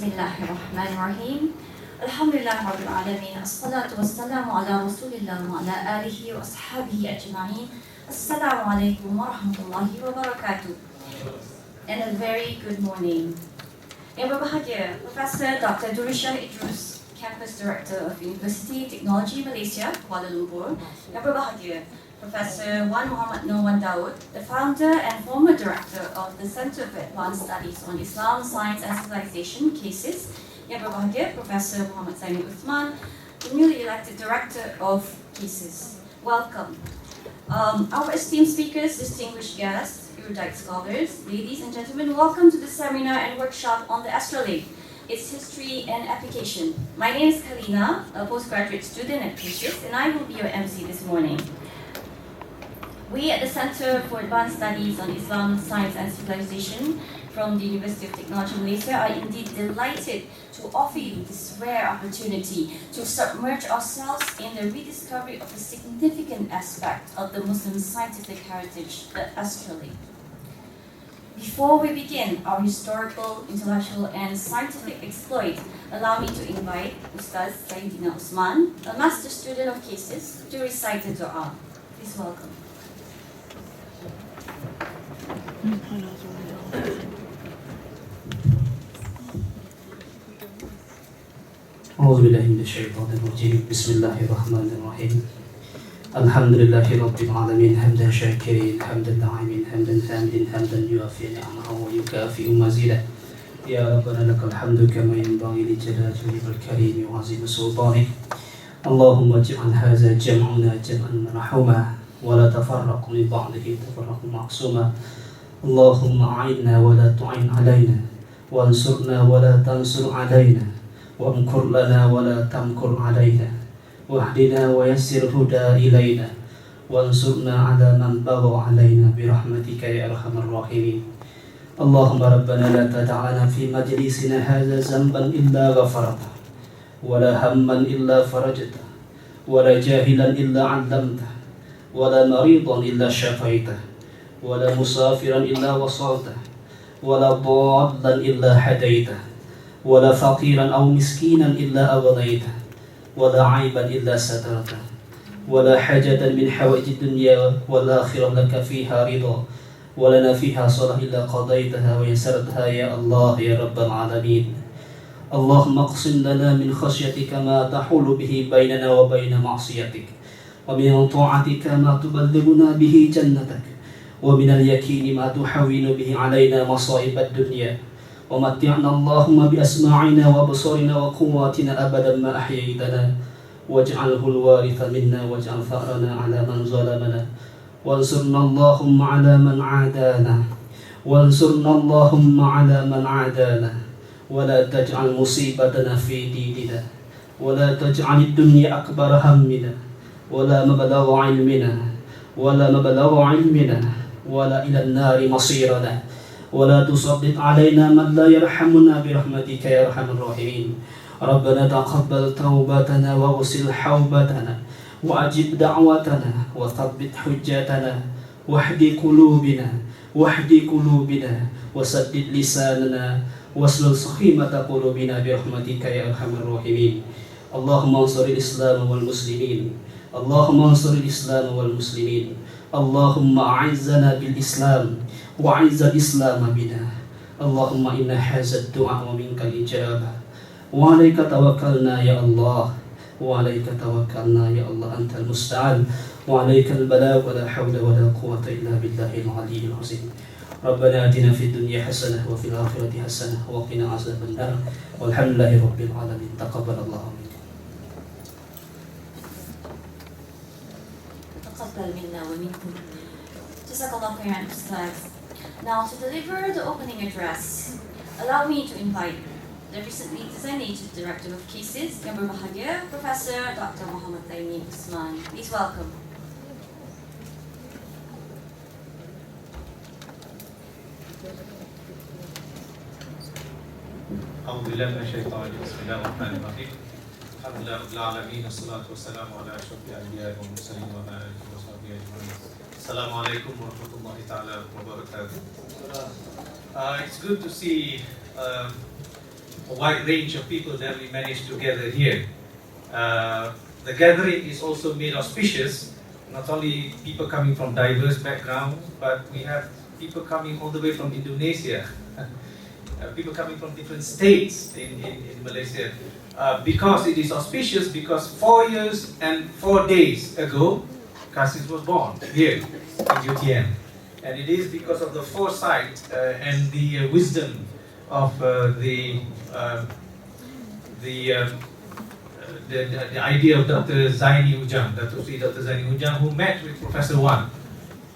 Bismillahirrahmanirrahim. Alhamdulillah Rabbil Alamin. Assalatu wassalamu ala Rasulillah wa ala alihi wa ashabihi ajma'in. Assalamu alaikum wa rahmatullahi wa barakatuh. And a very good morning. Yang berbahagia, Professor Dr. Durrishah Idrus, Campus Director of University Technology Malaysia, Kuala Lumpur. Yang berbahagia, Professor Wan Muhammad Noor Daud, the founder and former director of the Center for Advanced Studies on Islam, Science and Civilization, CASIS. Yang berbahagia, Professor Muhammad Zainiy Uthman, the newly elected director of CASIS. Welcome. Our esteemed speakers, distinguished guests, erudite scholars, ladies and gentlemen, welcome to the seminar and workshop on the Astrolabe, its history and application. My name is Kalina, a postgraduate student at CASIS, and I will be your MC this morning. We at the Center for Advanced Studies on Islam, Science and Civilization from the University of Technology Malaysia are indeed delighted to offer you this rare opportunity to submerge ourselves in the rediscovery of a significant aspect of the Muslim scientific heritage, the Astrolabe. Before we begin our historical, intellectual and scientific exploit, allow me to invite Ustaz Leidin Uthman, a master student of CASIS, to recite the dua. Please welcome. أعوذ بالله من الشيطان الرجيم بسم الله الرحمن الرحيم الحمد لله رب العالمين حمدا شاكرين حمدا داعمين حمدا حامدين حمدا يوافي نعمه ويكافئ مزيدا يا ربنا لك الحمد كما ينبغي لجلال وجهك الكريم وعظيم سلطانك اللهم اجعل هذا جمعنا جمعا مرحوما ولا تفرق من بعضه تفرق معصوما اللهم أعنا ولا تعن علينا وانصرنا ولا تنصر علينا وامكر لنا ولا تمكر علينا واهدنا ويسر الهدى إلينا وانصرنا على من بغى علينا برحمتك يا أرحم الراحمين اللهم ربنا لا تدع لنا في مجلسنا هذا ذنبا إلا غفرته ولا هما إلا فرجته ولا جاهلا إلا علمته ولا مريضا إلا شفيته ولا مسافرا إلا وصلته ولا ضالا إلا هديته ولا فقيرا أو مسكينا إلا أغنيته ولا عيبا إلا سترته ولا حاجة من حوائج الدنيا والآخرة لك فيها رضا ولنا فيها صلاح إلا قضيتها ويسرتها يا الله يا رب العالمين اللهم اقسم لنا من خشيتك ما تحول به بيننا وبين معصيتك ومن طاعتك ما تبلغنا به جنتك ومن اليقين ما تحول به علينا مصائب الدنيا ومتعنا اللهم بأسماعنا وبصرنا وقواتنا أبدا ما أحييتنا واجعله الوارث منا واجعل ثأرنا على من ظلمنا وانصرنا اللهم على من عادانا وانصرنا اللهم على من عادانا ولا تجعل مصيبتنا في ديننا ولا تجعل الدنيا أكبر همنا ولا مبلغ علمنا ولا إلى النار مصيرنا ولا تسلط علينا من لا يرحمنا برحمتك يا أرحم الراحمين ربنا تقبل توبتنا واغسل حوبتنا وأجب دعوتنا وثبت حجتنا واهد قلوبنا وسدد لساننا واسلل سخيمة قلوبنا برحمتك يا أرحم الراحمين اللهم انصر الإسلام والمسلمين اللهم انصر الإسلام والمسلمين اللهم أعزنا بالإسلام وأعز الإسلام بنا اللهم إن هذا الدعاء ومنك الإجابة وعليك توكلنا يا الله وعليك توكلنا يا الله أنت المستعان وعليك البلاء ولا حول ولا قوة إلا بالله العلي العظيم ربنا آتنا في الدنيا حسنة وفي الآخرة حسنة وقنا عذاب النار والحمد لله رب العالمين تقبل الله منكم تقبل منا ومنكم. Jazakallah khairan, Ustaz. Now, to deliver the opening address, allow me to invite the recently designated director of CASIS, Yang berbahagia, Professor Dr. Muhammad Zainiy Uthman. Please welcome. أعوذ بالله من الشيطان الرجيم بسم الله الرحمن الرحيم الحمد لله رب العالمين والصلاة والسلام على أشرف الأنبياء والمرسلين وعلى آله وصحبه أجمعين السلام عليكم ورحمة الله تعالى وبركاته. It's good to see a wide range of people that we managed to gather here. The gathering is also made auspicious, not only people coming from diverse backgrounds, but we have people coming all the way from Indonesia, people coming from different states in Malaysia. Because it is auspicious, because 4 years and 4 days ago, CASIS was born here in UTM. And it is because of the foresight and the wisdom of the idea of Dr. Zainiy, Dr. Zainiy, who met with Professor Wan,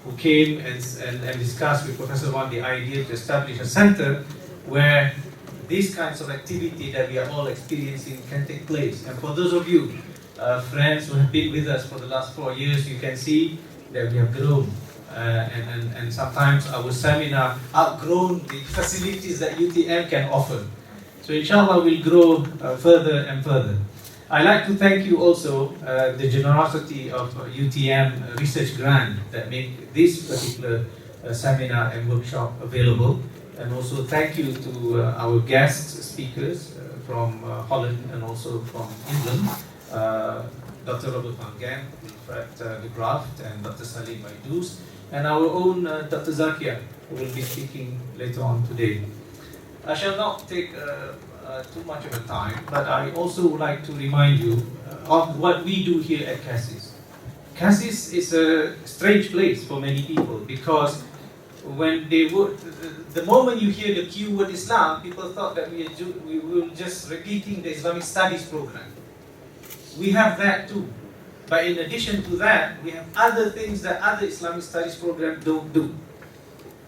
who came and discussed with Professor Wan the idea to establish a center where these kinds of activity that we are all experiencing can take place. And for those of you, friends who have been with us for the last 4 years, you can see that we have grown. And sometimes our seminar outgrown the facilities that UTM can offer. So inshallah we'll grow further and further. I'd like to thank you also the generosity of UTM research grant that make this particular seminar and workshop available. And also thank you to our guest speakers from Holland and also from England, Dr. Robert van Gent, Wilfred de Graft, and Dr. Salim Idrus, and our own Dr. Zakia, who will be speaking later on today. I shall not take too much of a time, but I also would like to remind you of what we do here at CASIS. CASIS is a strange place for many people because when the moment you hear the keyword Islam, people thought that we were just repeating the Islamic studies program. We have that too. But in addition to that, we have other things that other Islamic studies programs don't do.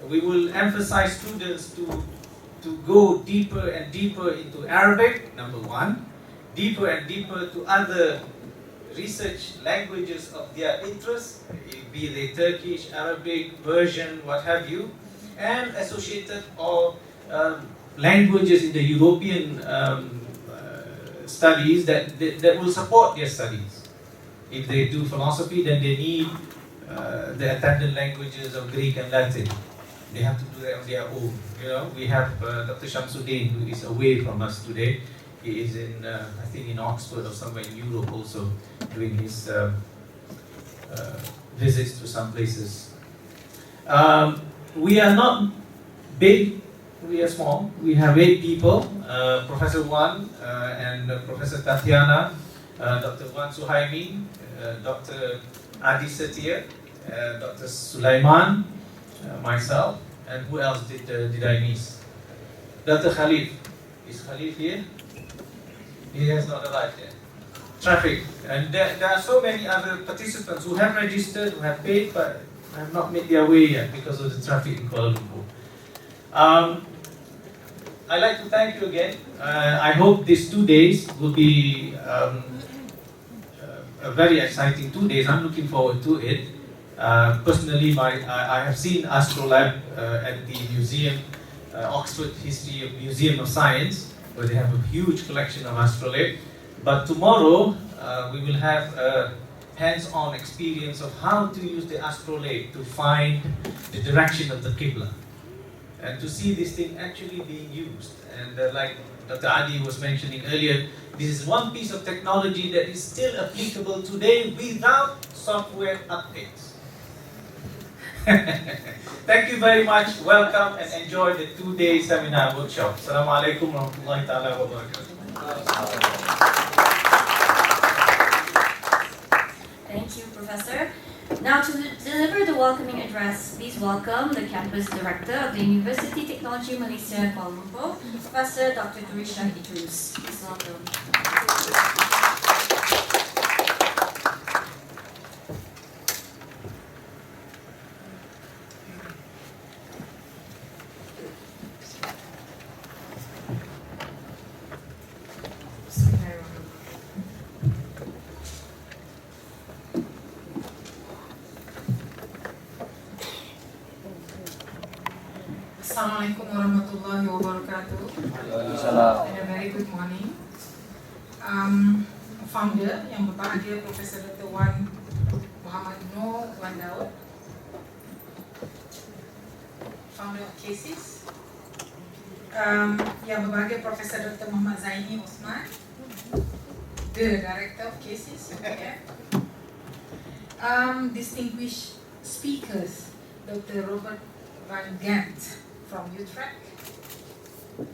We will emphasize students to go deeper and deeper into Arabic, number one, deeper and deeper to other research languages of their interest, be they Turkish, Arabic, Persian, what have you, and associated or languages in the European studies that will support their studies. If they do philosophy, then they need the attendant languages of Greek and Latin. They have to do that on their own. You know, we have Dr. Shamsuddin, who is away from us today. He is in, I think, in Oxford or somewhere in Europe also, doing his visits to some places. We are not big, we are small. We have 8 people, Professor Wan and Professor Tatiana, Dr. Wan Suhaimi, Dr. Adi Setia, Dr. Sulaiman, myself, and who else did I miss? Dr. Khalif. Is Khalif here? He has not arrived yet. Traffic. And there are so many other participants who have registered, who have paid, but have not made their way yet because of the traffic in Kuala Lumpur. I'd like to thank you again. I hope these 2 days will be a very exciting 2 days. I'm looking forward to it. Personally, I have seen Astrolabe at the museum, Oxford Museum of Science, where they have a huge collection of astrolabe. But tomorrow, we will have a hands-on experience of how to use the astrolabe to find the direction of the Qibla. And to see this thing actually being used. And like Dr. Adi was mentioning earlier, this is one piece of technology that is still applicable today without software updates. Thank you very much. Welcome and enjoy the 2-day seminar workshop. Assalamu alaikum warahmatullahi ta'ala wa barakatuh. Thank you, Professor. Now to deliver the welcoming address, please welcome the Campus Director of the University Technology Malaysia, Kuala Lumpur, Professor Dr. Durrishah Idrus. Please welcome. Assalamualaikum warahmatullahi wabarakatuh. And a very good morning. Founder yang berbahagia Profesor Dr. Wan Muhammad Noor Wan Daud, founder of CASIS, Yang berbahagia Profesor Dr. Muhammad Zainiy Uthman, the Director of CASIS, okay. Distinguished speakers, Dr. Robert van Gent from Utrecht,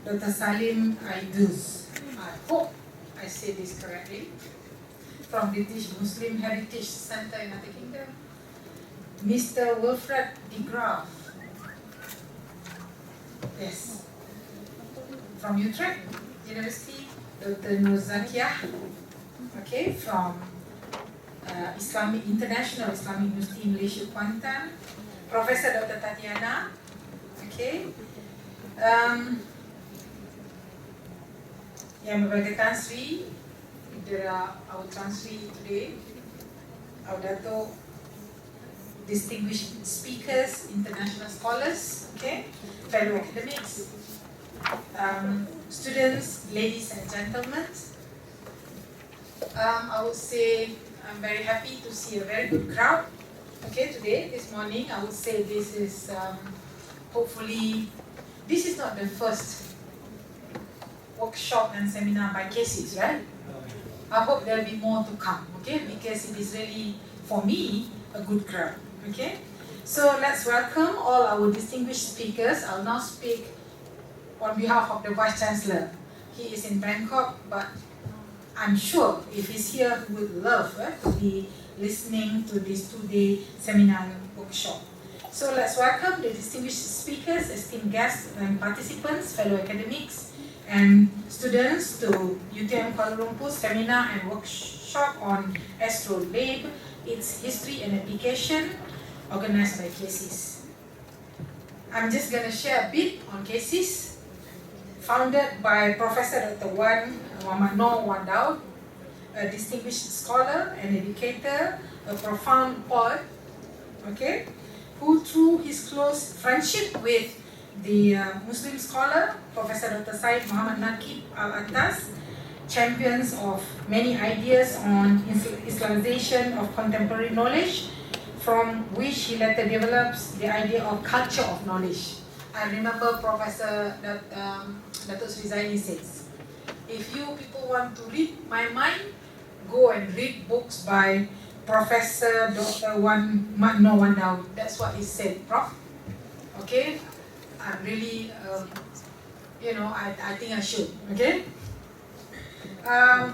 Dr. Salim Idrus, I hope I say this correctly, from British Muslim Heritage Center in United Kingdom, Mr. Wilfred de Graaf, yes, from Utrecht University, Dr. Nurzakiah, okay, from Islamic International Islamic University Malaysia Kuantan, Professor Dr. Tatiana, okay, yang berbagai Tan Sri, our Tan Sri today, our Dato, distinguished speakers, international scholars, okay, fellow academics, students, ladies and gentlemen. I would say I'm very happy to see a very good crowd. Okay, today, this morning, I would say this is hopefully, this is not the first workshop and seminar by CASIS, right? I hope there will be more to come, okay? Because it is really, for me, a good crowd, okay? So let's welcome all our distinguished speakers. I'll now speak on behalf of the Vice Chancellor. He is in Bangkok, but I'm sure if he's here, he would love to be listening to this two-day seminar workshop. So let's welcome the distinguished speakers, esteemed guests and participants, fellow academics and students to UTM Kuala Lumpur seminar and workshop on Astrolabe, its history and application, organized by CASIS. I'm just going to share a bit on CASIS, founded by Professor Dr. Muhammad Noor Wan Daud, a distinguished scholar and educator, a profound poet, okay, who through his close friendship with the Muslim scholar, Professor Dr. Syed Muhammad Naqib Al-Attas, champions of many ideas on Islamization of contemporary knowledge, from which he later develops the idea of culture of knowledge. I remember Professor Dato' Sri Zainiy says, if you people want to read my mind, go and read books by Professor Dr. Noor Wan Daud. That's what he said, Prof. Okay, I'm really, I think I should, okay?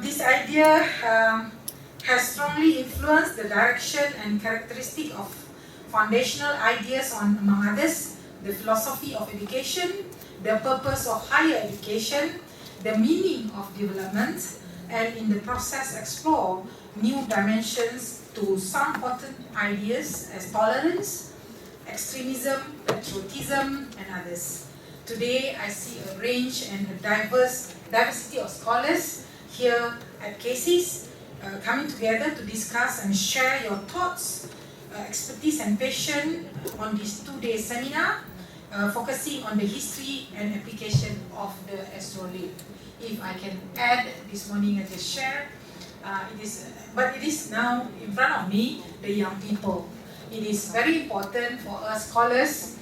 This idea has strongly influenced the direction and characteristic of foundational ideas on, among others, the philosophy of education, the purpose of higher education, the meaning of development, and in the process explore new dimensions to some important ideas as tolerance, extremism, patriotism, and others. Today, I see a range and a diversity of scholars here at CASIS coming together to discuss and share your thoughts, expertise, and passion on this two-day seminar, focusing on the history and application of the Astrolabe. If I can add this morning, I just share, it is now in front of me, the young people. It is very important for us scholars,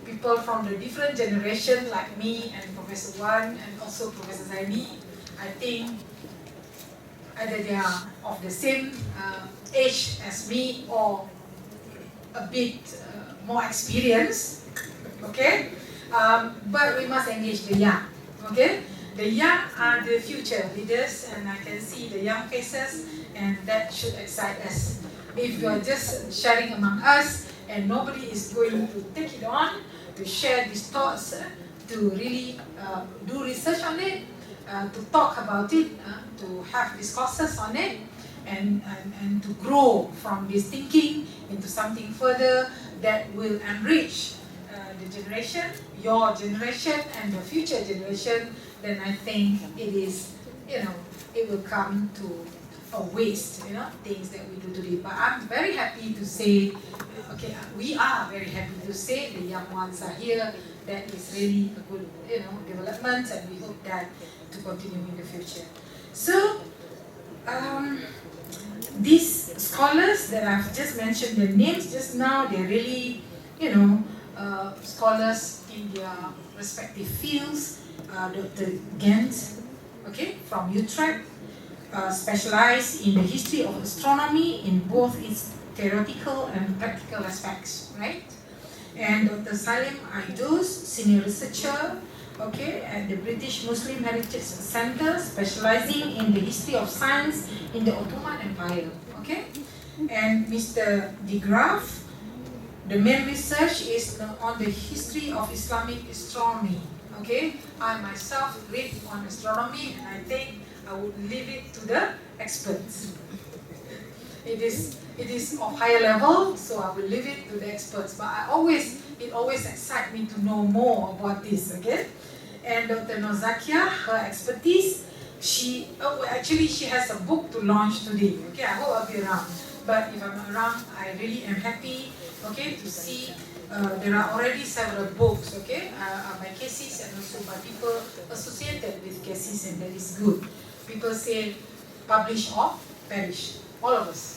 people from the different generation like me and Professor Wan and also Professor Zainiy. I think either they are of the same age as me or a bit more experienced, okay? But we must engage the young, okay? The young are the future leaders, and I can see the young faces, and that should excite us. If you are just sharing among us, and nobody is going to take it on, to share these thoughts, to really do research on it, to talk about it, to have discourses on it, and to grow from this thinking into something further that will enrich the generation, your generation, and the future generation, then I think it is, it will come to a waste, things that we do today. But I'm very happy to say, okay, we are very happy to say the young ones are here. That is really a good, development, and we hope that to continue in the future. So, these scholars that I've just mentioned their names just now, they're really, scholars in their respective fields, Dr. Gent, okay, from Utrecht, specialized in the history of astronomy in both its theoretical and practical aspects, right? And Dr. Salim Idrus, senior researcher, okay, at the British Muslim Heritage Centre, specializing in the history of science in the Ottoman Empire, okay? And Mr. de Graaf, the main research is on the history of Islamic astronomy, okay? I myself read on astronomy, and I think I would leave it to the experts. It is of higher level, so I will leave it to the experts. But it always excites me to know more about this, okay? And Dr. Nozakia, her expertise, she has a book to launch today, okay? I hope I'll be around. But if I'm around, I really am happy, okay, to see there are already several books, okay, by CASIS and also by people associated with CASIS, and that is good. People say publish or perish, all of us.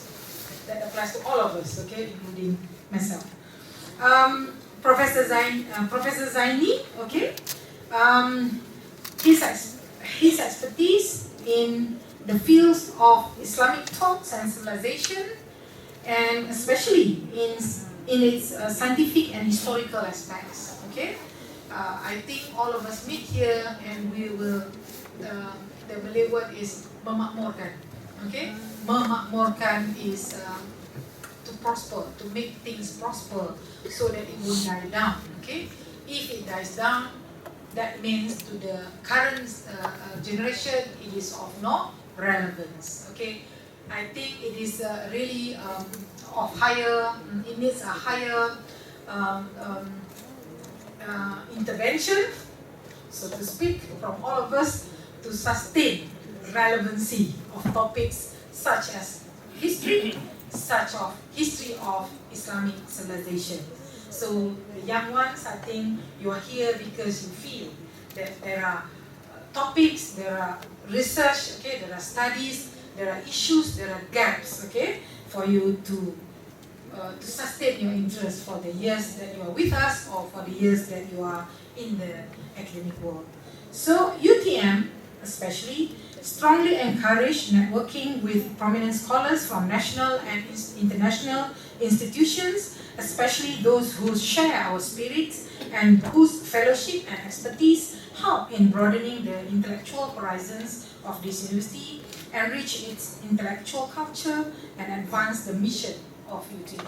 That applies to all of us, okay, including myself. Professor Zainiy, okay, his expertise in the fields of Islamic thoughts and civilization, and especially in its scientific and historical aspects, okay. I think all of us meet here and we will, the Malay word is memakmurkan, okay. Memakmurkan is to prosper, to make things prosper so that it won't die down, okay. If it dies down, that means to the current generation it is of no relevance, okay. I think it is really of higher, it needs a higher intervention, so to speak, from all of us to sustain relevancy of topics such as history, history of Islamic civilization. So the young ones, I think you are here because you feel that there are topics, there are research, okay, there are studies, there are issues, there are gaps, okay, for you to sustain your interest for the years that you are with us or for the years that you are in the academic world. So UTM especially strongly encourage networking with prominent scholars from national and international institutions, especially those who share our spirit and whose fellowship and expertise help in broadening the intellectual horizons of this university, enrich its intellectual culture, and advance the mission of UTM.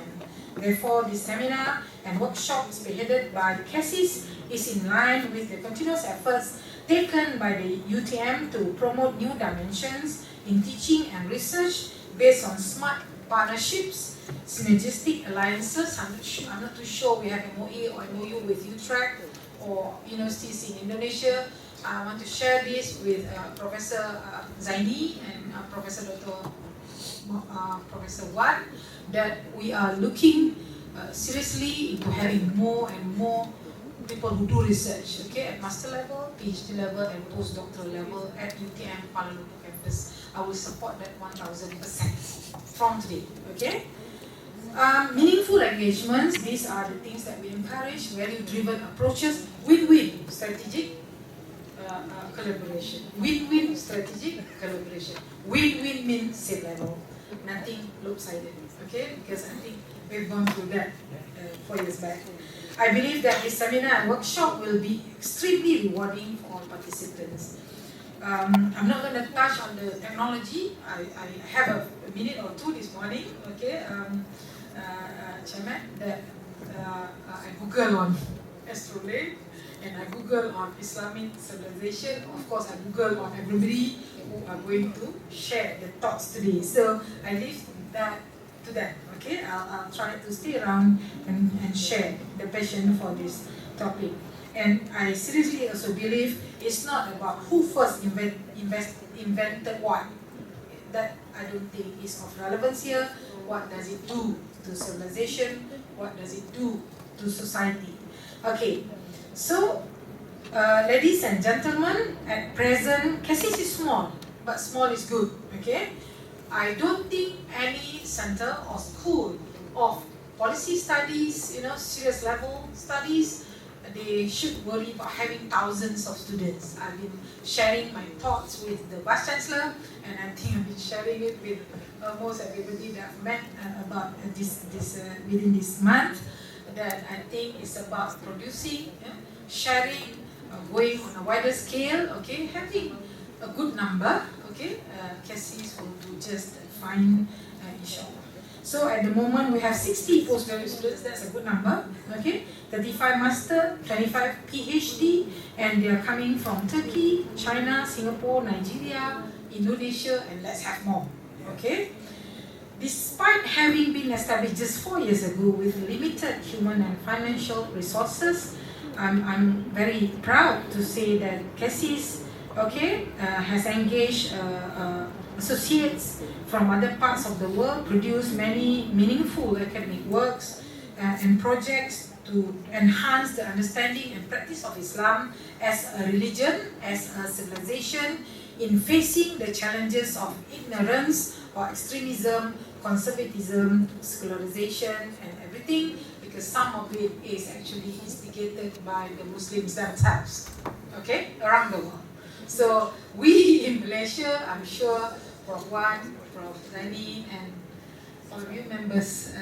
Therefore, this seminar and workshop spearheaded by CASIS is in line with the continuous efforts taken by the UTM to promote new dimensions in teaching and research based on smart partnerships, synergistic alliances. I'm not too sure we have MOA or MOU with Utrecht or universities in Indonesia. I want to share this with Professor Zainiy and Professor Wan, that we are looking seriously into having more and more people who do research, okay, at master level, PhD level, and postdoctoral level at UTM Kuala Lumpur campus. I will support that 1000% from today, okay? Meaningful engagements, these are the things that we encourage, value-driven approaches, win-win strategic collaboration. Win-win strategic collaboration. Win-win means same level, nothing lopsided, okay? Because I think we've gone through that 4 years back. I believe that this seminar and workshop will be extremely rewarding for all participants. I'm not going to touch on the technology. I have a minute or two this morning, okay, Chairman, that I Google on Astrolabe and I Google on Islamic civilization. Of course, I Google on everybody who are going to share the thoughts today. So I leave that to them, okay? I'll try to stay around and share the passion for this topic. And I seriously also believe it's not about who first invented what. That I don't think is of relevance here. What does it do to civilization? What does it do to society? Okay, so ladies and gentlemen, at present, CASIS is small, but small is good, okay? I don't think any center or school of policy studies, serious level studies, they should worry about having thousands of students. I've been sharing my thoughts with the Vice Chancellor, and I think I've been sharing it with almost everybody that I've met about this within this month. That I think is about producing, sharing, going on a wider scale, okay, having a good number, okay, CASIS will do just fine, inshallah. So at the moment we have 60 postgraduate students, that's a good number, okay, 35 master, 25 PhD, and they are coming from Turkey, China, Singapore, Nigeria, Indonesia, and let's have more, okay. Despite having been established just 4 years ago with limited human and financial resources, I'm very proud to say that CASIS, okay, has engaged associates from other parts of the world, produced many meaningful academic works and projects to enhance the understanding and practice of Islam as a religion, as a civilization, in facing the challenges of ignorance or extremism, conservatism, secularization, and everything, because some of it is actually instigated by the Muslims themselves, okay, around the world. So we in Malaysia, I'm sure Prof. Wan, Prof. Zainiy, and all of you members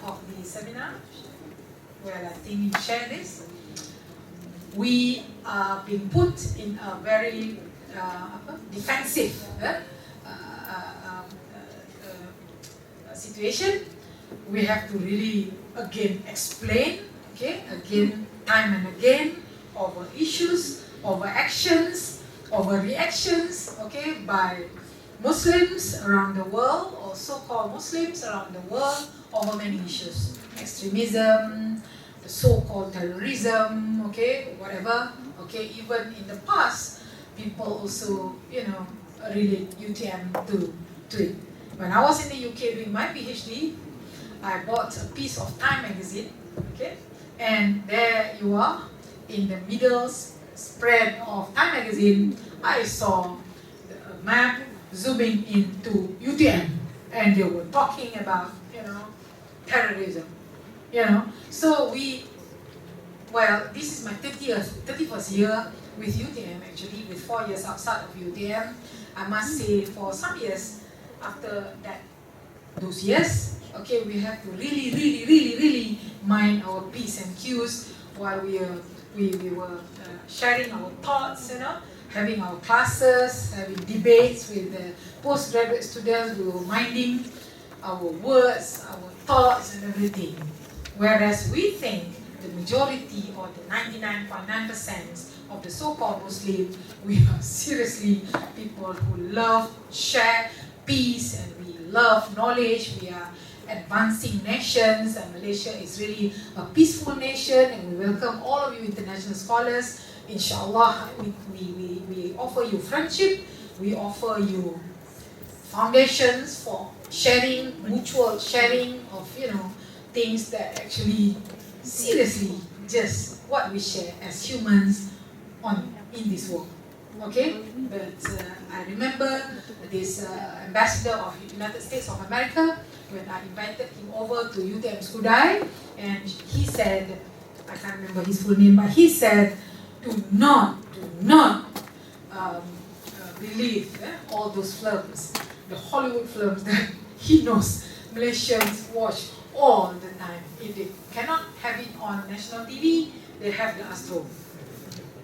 of the seminar, well, I think you share this. We are being put in a very defensive situation. We have to really again explain, okay, again, time and again, over issues, over actions, over reactions, okay, by Muslims around the world or so-called Muslims around the world over many issues. Extremism, the so-called terrorism, okay, whatever, okay, even in the past, people also, relate UTM to it. When I was in the UK doing my PhD, I bought a piece of Time magazine, okay, and there you are, in the middle spread of Time magazine, I saw a map zooming into UTM, and they were talking about, terrorism, So this is my 31st year with UTM actually, with 4 years outside of UTM. I must say for some years, after those years, okay, we have to really mind our P's and Q's while we were sharing our thoughts, having our classes, having debates with the postgraduate students. We were minding our words, our thoughts and everything. Whereas we think the majority or the 99.9% of the so-called Muslim, we are seriously people who love, share peace, and we love knowledge. We are advancing nations, and Malaysia is really a peaceful nation, and we welcome all of you international scholars. Inshallah, we offer you friendship, we offer you foundations for sharing, mutual sharing of things that actually seriously just what we share as humans in this world. Okay, but I remember this ambassador of the United States of America, when I invited him over to UTM Skudai, and he said, I can't remember his full name, but he said, do not believe all those films, the Hollywood films that he knows Malaysians watch all the time. If they cannot have it on national TV, they have the Astro,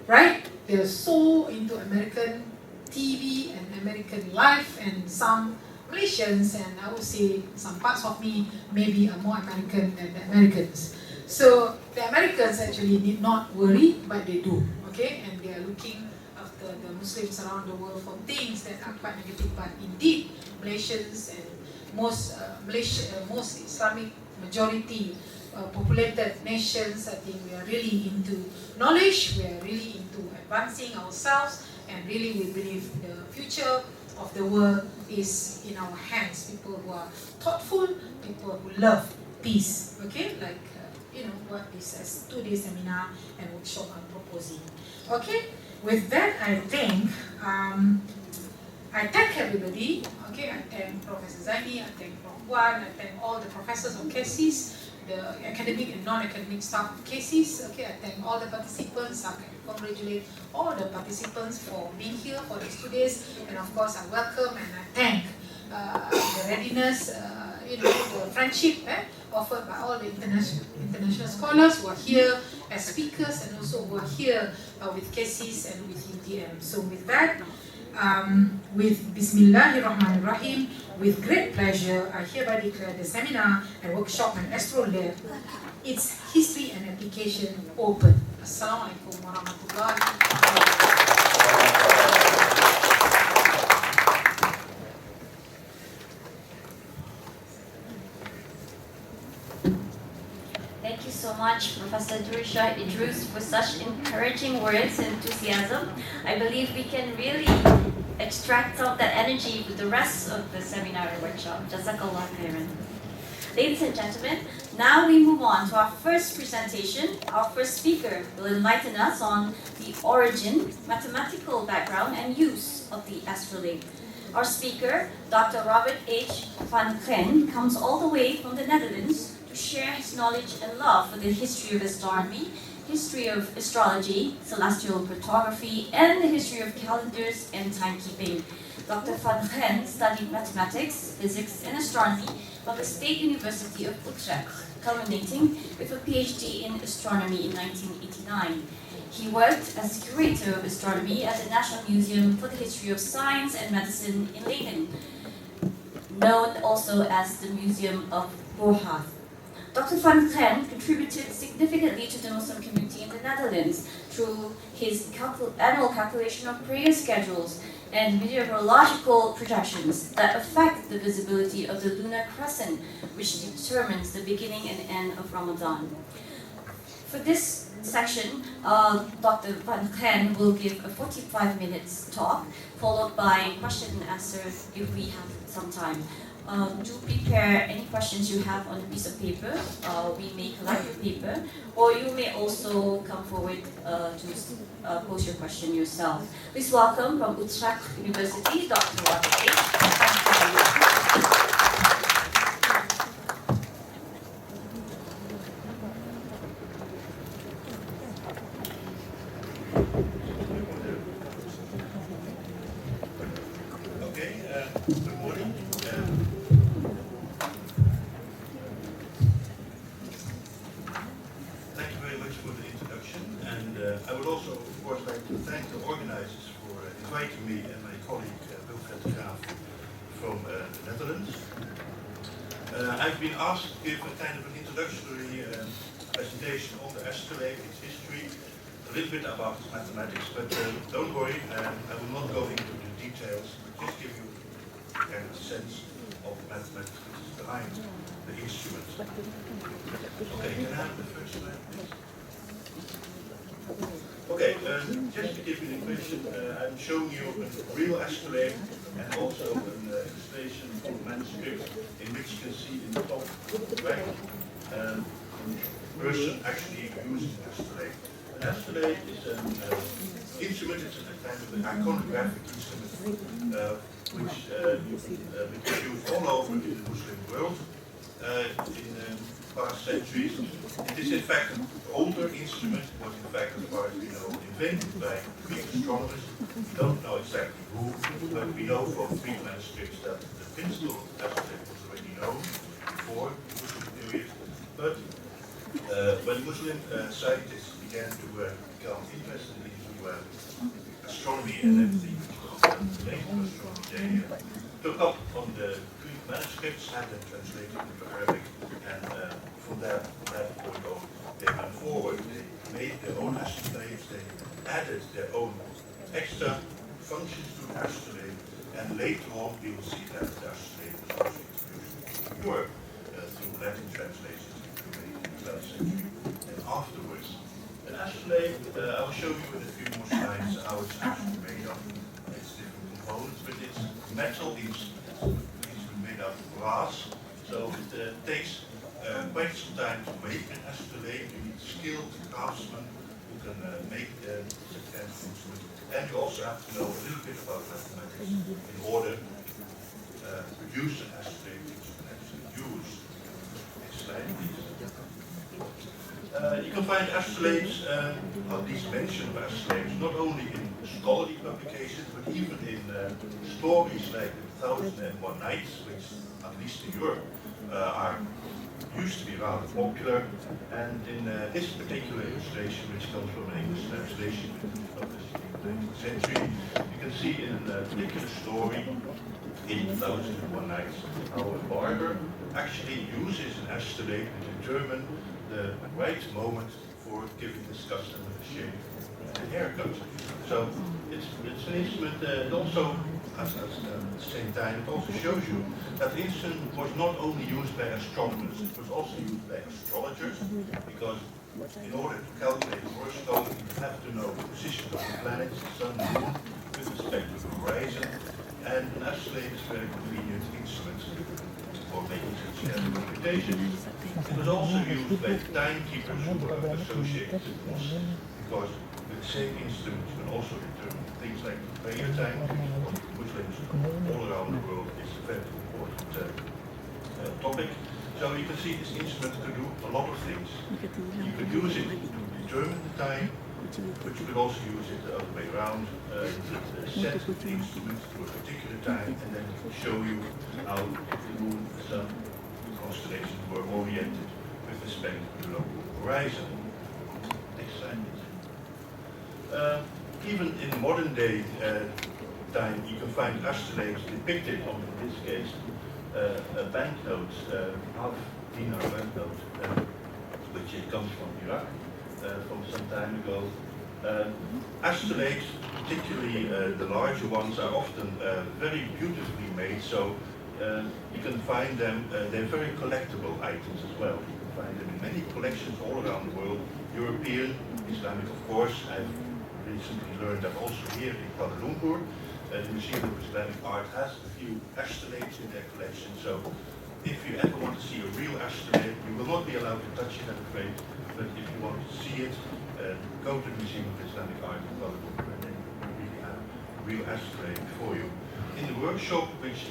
right? They're so into American TV and American life, and some Malaysians, and I would say some parts of me maybe are more American than the Americans. So the Americans actually need not worry, but they do, okay? And they are looking after the Muslims around the world for things that are quite negative, but indeed Malaysians and most Islamic majority populated nations, I think we are really into knowledge, we are really into advancing ourselves, and really we believe the future of the world is in our hands. People who are thoughtful, people who love peace, okay, like what this 2-day seminar and workshop I'm proposing. Okay, with that I think I thank everybody. Okay, I thank Professor Zainiy, I thank Prof. Wan, I thank all the professors of CASIS, the academic and non-academic staff of CASIS. Okay, I thank all the participants. I congratulate all the participants for being here for these 2 days, and of course I welcome and I thank the readiness, the friendship offered by all the international scholars who are here as speakers and also who are here with CASIS and with UTM. So with that, with Bismillahirrahmanirrahim, with great pleasure, I hereby declare the seminar and workshop on Astrolabe, its history and application open. Assalamualaikum warahmatullahi wabarakatuh. Thank you so much, Professor Durrishah, Idrus, for such encouraging words and enthusiasm. I believe we can really extract some of that energy with the rest of the seminar and workshop. Jazakallah khairan. Ladies and gentlemen, now we move on to our first presentation. Our first speaker will enlighten us on the origin, mathematical background, and use of the astrolabe. Our speaker, Dr. Robert H. van Gren, comes all the way from the Netherlands to share his knowledge and love for the history of astronomy, history of astrology, celestial cartography, and the history of calendars and timekeeping. Dr. van Gren studied mathematics, physics, and astronomy from the State University of Utrecht, culminating with a PhD in astronomy in 1989. He worked as curator of astronomy at the National Museum for the History of Science and Medicine in Leidin, known also as the Museum of Boerhaave. Dr. van Gren contributed significantly to the Muslim community in the Netherlands through his annual calculation of prayer schedules and meteorological projections that affect the visibility of the lunar crescent, which determines the beginning and end of Ramadan. For this section, Dr. van Gren will give a 45 minutes talk, followed by question and answer if we have some time. Do prepare any questions you have on a piece of paper. We may collect your paper, or you may also come forward to pose your question yourself. Please welcome from Utrecht University, Dr. Robert H. Good morning. Thank you very much for the introduction, and I would also, of course, like to thank the organizers for inviting me and my colleague Wilfred Graaf from the Netherlands. I've been asked to give a kind of an introductory presentation on the astrolabe, its history, a little bit about its mathematics, but don't worry, I will not go into the details, but just give you a kind of sense of the mathematics which is behind the instrument. Okay, can I have the first slide, please? Okay, just to give you an impression, I'm showing you a real astrolabe and also an illustration from a manuscript in which you can see in the top right a person actually using an astrolabe. An astrolabe is an instrument, it's a kind of an iconographic instrument which is used all over in the Muslim world in past centuries. It is in fact an older instrument. It was in fact, as far as we know, invented by Greek astronomers. We don't know exactly who, but we know from Greek manuscripts that the principle of astrolabe was already known before the Muslim period. But when Muslim scientists began to become interested into astronomy and everything which was related to astronomy, they took up on the Greek manuscripts, had them translated into Arabic, and from that point on, they went forward. They made their own astrolabes, they added their own extra functions to the astrolabe, and later on we will see that the astrolabe was also introduced to Europe through Latin translations in the 12th century and afterwards. An astrolabe, I will show you in a few more slides how it's actually made up. It's different components, but it's metal instrument. It's made out of brass, so it takes quite some time to make an astrolabe. You need skilled craftsmen who can make such kind of instrument. And you also have to know a little bit about mathematics in order to produce an astrolabe which you can actually use. Next slide, please. You can find astrolabes, at least mention of astrolabes, not only in scholarly publications, but even in stories like the 1001 Nights, which, at least in Europe, used to be rather popular. And in this particular illustration, which comes from an English translation published in the 19th century, you can see in a particular story in 1001 Nights how a barber actually uses an astrolabe to determine the right moment for giving his customer a shave and haircut. So it's an instrument that also, at the same time, it also shows you that the instrument was not only used by astronomers, it was also used by astrologers, because in order to calculate the horoscope, you have to know the position of the planets, the sun, and moon, with respect to the horizon, and an astrolabe is a very convenient instrument for making such computations. It was also used by timekeepers who were associated with this, because with the same instrument you can also determine things like prayer time, or Muslims all around the world is a very important topic. So you can see this instrument could do a lot of things. You could use it to determine the time, but you could also use it the other way around, set the instrument to a particular time, and then show you how the moon, the sun, constellations were oriented with respect to the local horizon. Next slide, please. Even in modern day time, you can find astrolabes depicted on, in this case, a banknote, half dinar banknote, which comes from Iraq from some time ago. Astrolabes, particularly the larger ones, are often very beautifully made, so you can find them, they're very collectible items as well. You can find them in many collections all around the world, European, Islamic of course. I've recently learned that also here in Kuala Lumpur, the Museum of Islamic Art has a few astrolabes in their collection, so if you ever want to see a real astrolabe, you will not be allowed to touch it, I'm afraid, but if you want to see it, go to the Museum of Islamic Art in Kuala Lumpur, and then you really have a real astrolabe for you. In the workshop, which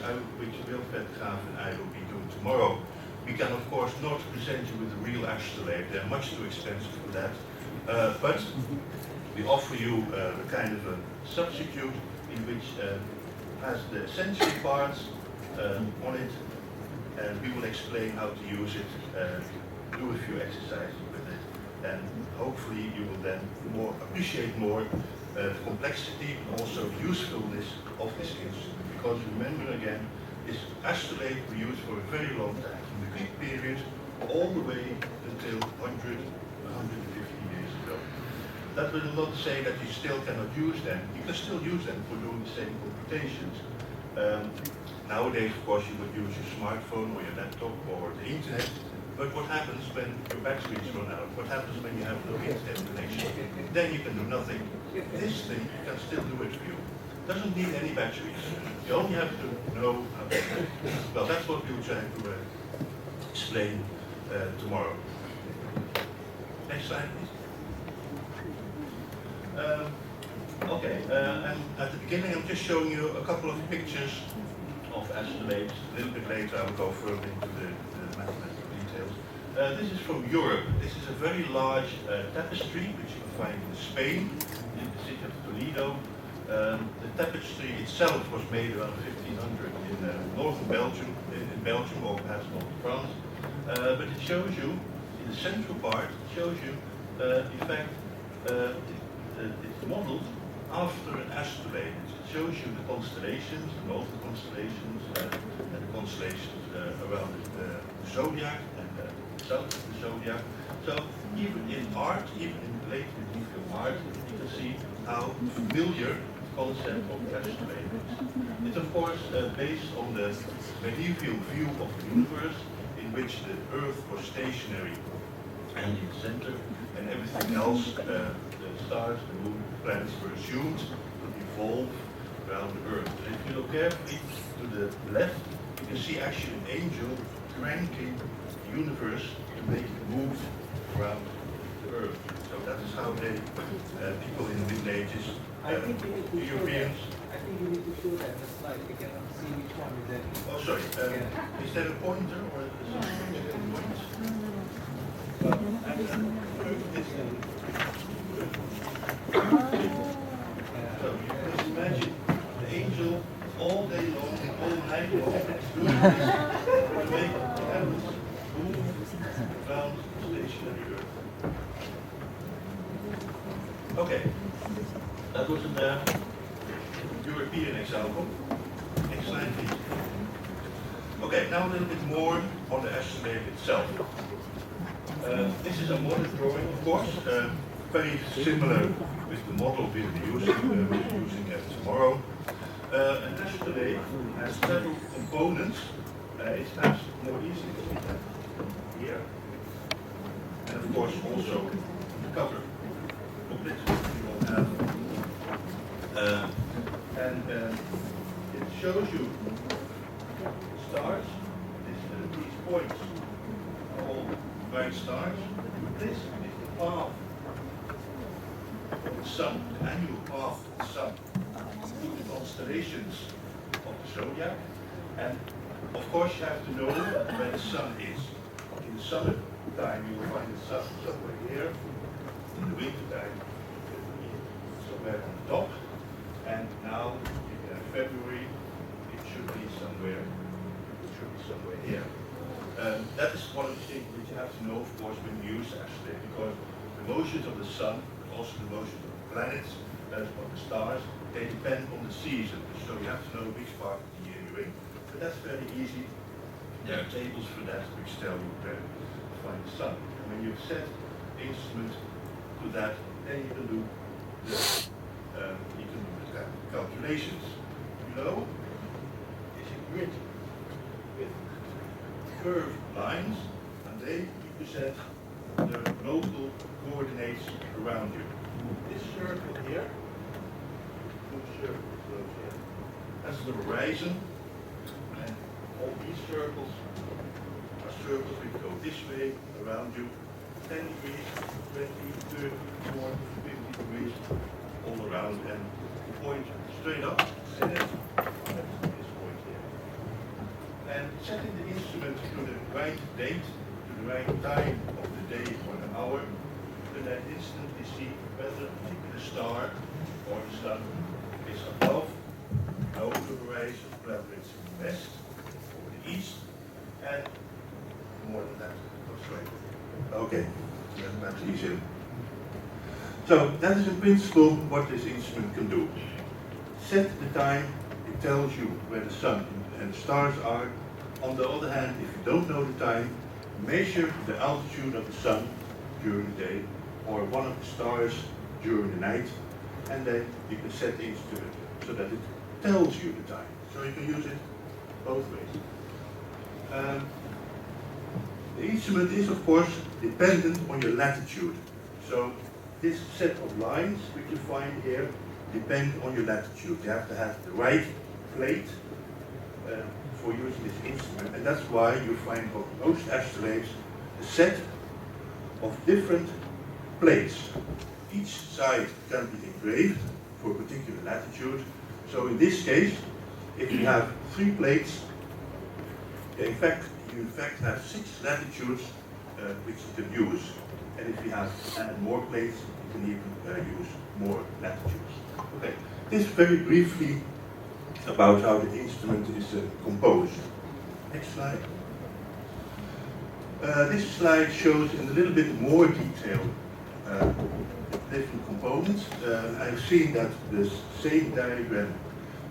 Wilfred Graaf and I will be doing tomorrow, we can of course not present you with a real astrolabe, they're much too expensive for that, but we offer you a kind of a substitute in which has the essential parts on it, and we will explain how to use it, do a few exercises with it, and hopefully you will then appreciate more the complexity and also the usefulness of this instrument. Because remember again, this astrolabe we used for a very long time, from the Greek period all the way until 100, 150 years ago. That will not say that you still cannot use them. You can still use them for doing the same computations. Nowadays, of course, you would use your smartphone or your laptop or the internet. But what happens when your batteries run out? What happens when you have no internet connection? Then you can do nothing. This thing can still do it for you. Doesn't need any batteries. You only have to know how to do it. Well, that's what we'll try to explain tomorrow. Next slide, please. And at the beginning I'm just showing you a couple of pictures of astrolabes. A little bit later I'll go further into the mathematical details. This is from Europe. This is a very large tapestry which you can find in Spain, in the city of Toledo. The tapestry itself was made around 1500 in northern Belgium, in Belgium or perhaps northern France. But it shows you, in the central part, it shows you, in fact, it's modeled after an astrolabe. It shows you the constellations, the northern constellations, and the constellations around the zodiac and the south of the zodiac. So even in art, even in late medieval art, you can see how familiar the concept of the astrolabe is. It's of course based on the medieval view of the universe, in which the Earth was stationary and in the center, and everything else, the stars, the moon, the planets were assumed to evolve around the Earth. And if you look carefully to the left, you can see actually an angel cranking the universe to make it move around the Earth. So that is how they, people in the Middle Ages, Europeans. I think you need to show that the slide. We cannot see which one is that. Oh, sorry. Is there a pointer or is there a point? So you can imagine the angel all day long, all night long, doing this to make the heavens move around the stationary Earth. Okay, that was a European example. Next slide, please. Okay, now a little bit more on the astrolabe itself. This is a model drawing, of course, very similar with the model we'll be using tomorrow. An astrolabe has several components. It's perhaps more easy to see that here. And of course also the cover booklet we all have. It shows you stars. These points are all bright stars. This is the path of the sun, the annual path of the sun through the constellations of the zodiac. And of course you have to know where the sun is. In the summer time you will find the sun somewhere here. In the winter time it will be somewhere on the top. And now in February it should be somewhere here. That is one of the things which you have to know, of course, when you use astrolabe, because the motions of the sun, but also the motions of the planets, of the stars, they depend on the season. So you have to know which part of the year you're in. But that's very easy. There are tables for that which tell you where to find the sun. And when you've set the instrument to that, then you can do the calculations. Below is a grid with curved lines, and they represent the local coordinates around you. This circle here, that's the horizon, and all these circles are circles which go this way around you, 10 degrees, 20, 30, 40, 50 degrees, all around, and point straight up, and that's this point here. And setting the instrument to the right date, to the right time of the day or the hour, you can then instantly see whether a particular star or the sun is above, below the horizon, whether it's west or the east, and more than that, goes right. Okay, that's easier. So that is in principle what this instrument can do. Set the time, it tells you where the sun and the stars are. On the other hand, if you don't know the time, measure the altitude of the sun during the day or one of the stars during the night, and then you can set the instrument so that it tells you the time. So you can use it both ways. The instrument is, of course, dependent on your latitude. So this set of lines which you find here depend on your latitude. You have to have the right plate for using this instrument, and that's why you find on most astrolabes a set of different plates. Each side can be engraved for a particular latitude. So in this case, if you have 3 plates, you in fact have 6 latitudes which you can use. And if you have more plates, you can even use more latitudes. Okay, this very briefly about how the instrument is composed. Next slide. This slide shows in a little bit more detail different components. I've seen that the same diagram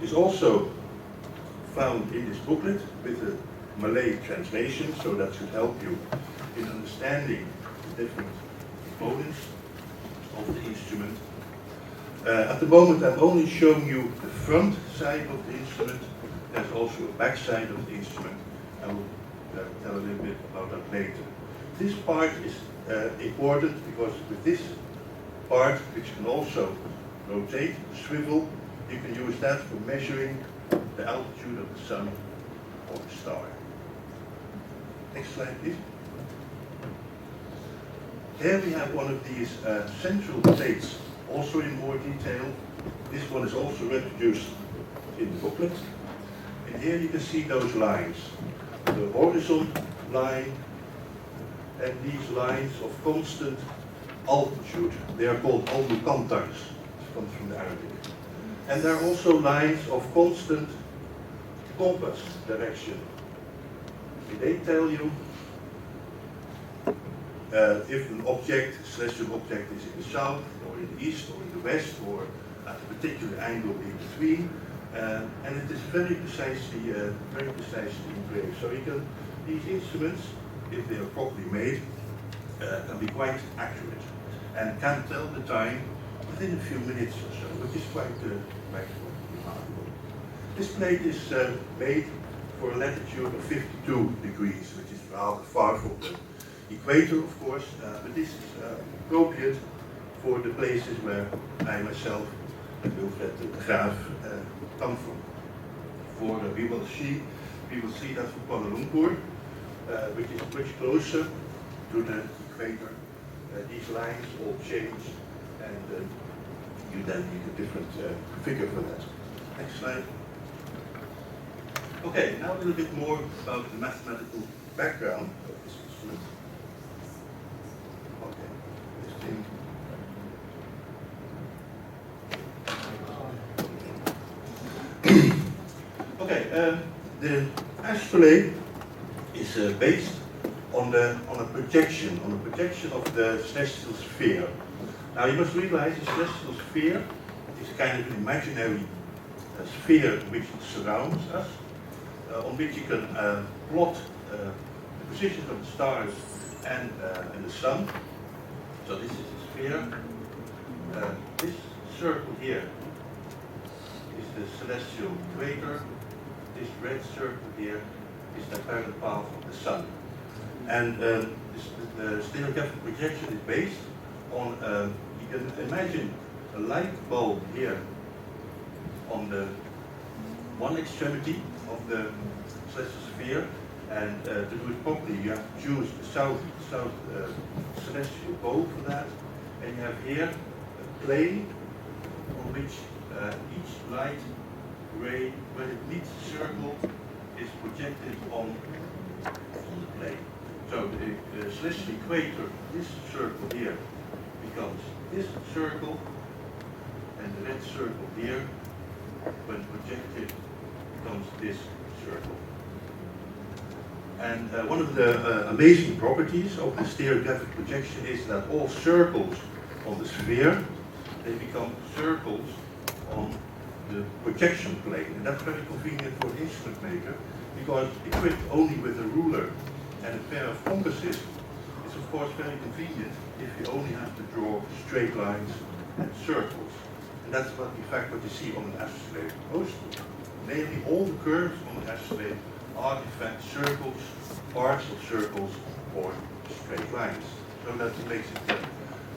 is also found in this booklet with a Malay translation, so that should help you in understanding the different components of the instrument. At the moment I'm only showing you the front side of the instrument. There's also a back side of the instrument. I will tell a little bit about that later. This part is important because with this part, which can also rotate, swivel, you can use that for measuring the altitude of the sun or the star. Next slide, please. Here we have one of these central plates, also in more detail. This one is also reproduced in the booklet. And here you can see those lines. The horizon line and these lines of constant altitude. They are called al-Bīrūnī, comes from the Arabic. And there are also lines of constant compass direction. They tell you if an object, celestial object, is in the south, or in the east, or in the west, or at a particular angle in between. And it is very precisely engraved. So these instruments, if they are properly made, can be quite accurate and can tell the time within a few minutes or so, which is quite remarkable. This plate is made for a latitude of 52 degrees, which is rather far from the equator, of course, but this is appropriate for the places where I myself and Wilfred de Graaf come from. We will see that for Kuala Lumpur, which is much closer to the equator. These lines all change, and you then need a different figure for that. Next slide. Okay, now a little bit more about the mathematical background of this instrument. Okay, this thing. Okay, the Astrolabe is based on a projection of the celestial sphere. Now you must realize the celestial sphere is kind of an imaginary sphere which surrounds us, on which you can plot the positions of the stars and the sun. So this is the sphere. This circle here is the celestial equator. This red circle here is the apparent path of the sun. And the stereographic projection is based on, you can imagine a light bulb here on the one extremity of the celestial sphere, and to do it properly you have to choose the south celestial pole for that, and you have here a plane on which each light ray, when it meets the circle, is projected on the plane. So the celestial equator, this circle here, becomes this circle, and the red circle here, when projected, becomes this circle. And one of the amazing properties of the stereographic projection is that all circles on the sphere, they become circles on the projection plane. And that's very convenient for the instrument maker, because equipped only with a ruler and a pair of compasses, it's of course very convenient if you only have to draw straight lines and circles. And that's what, in fact, what you see on an astrolabe. Mainly all the curves on an astrolabe are in fact circles, parts of circles, or straight lines. So that makes it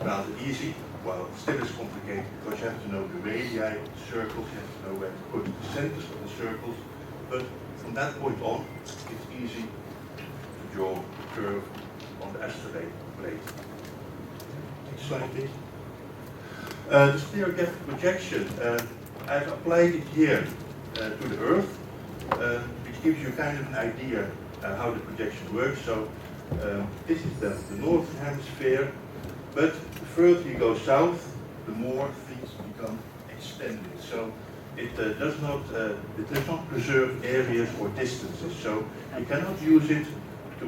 rather easy. Well, it still is complicated because you have to know the radii of the circles, you have to know where to put the centers of the circles, but from that point on, it's easy to draw a curve on the astrolabe plate. Next slide, please. The stereographic projection, I've applied it here to the Earth, which gives you kind of an idea how the projection works. So this is the northern hemisphere, but the further you go south, the more things become extended. So it does not preserve areas or distances. So you cannot use it to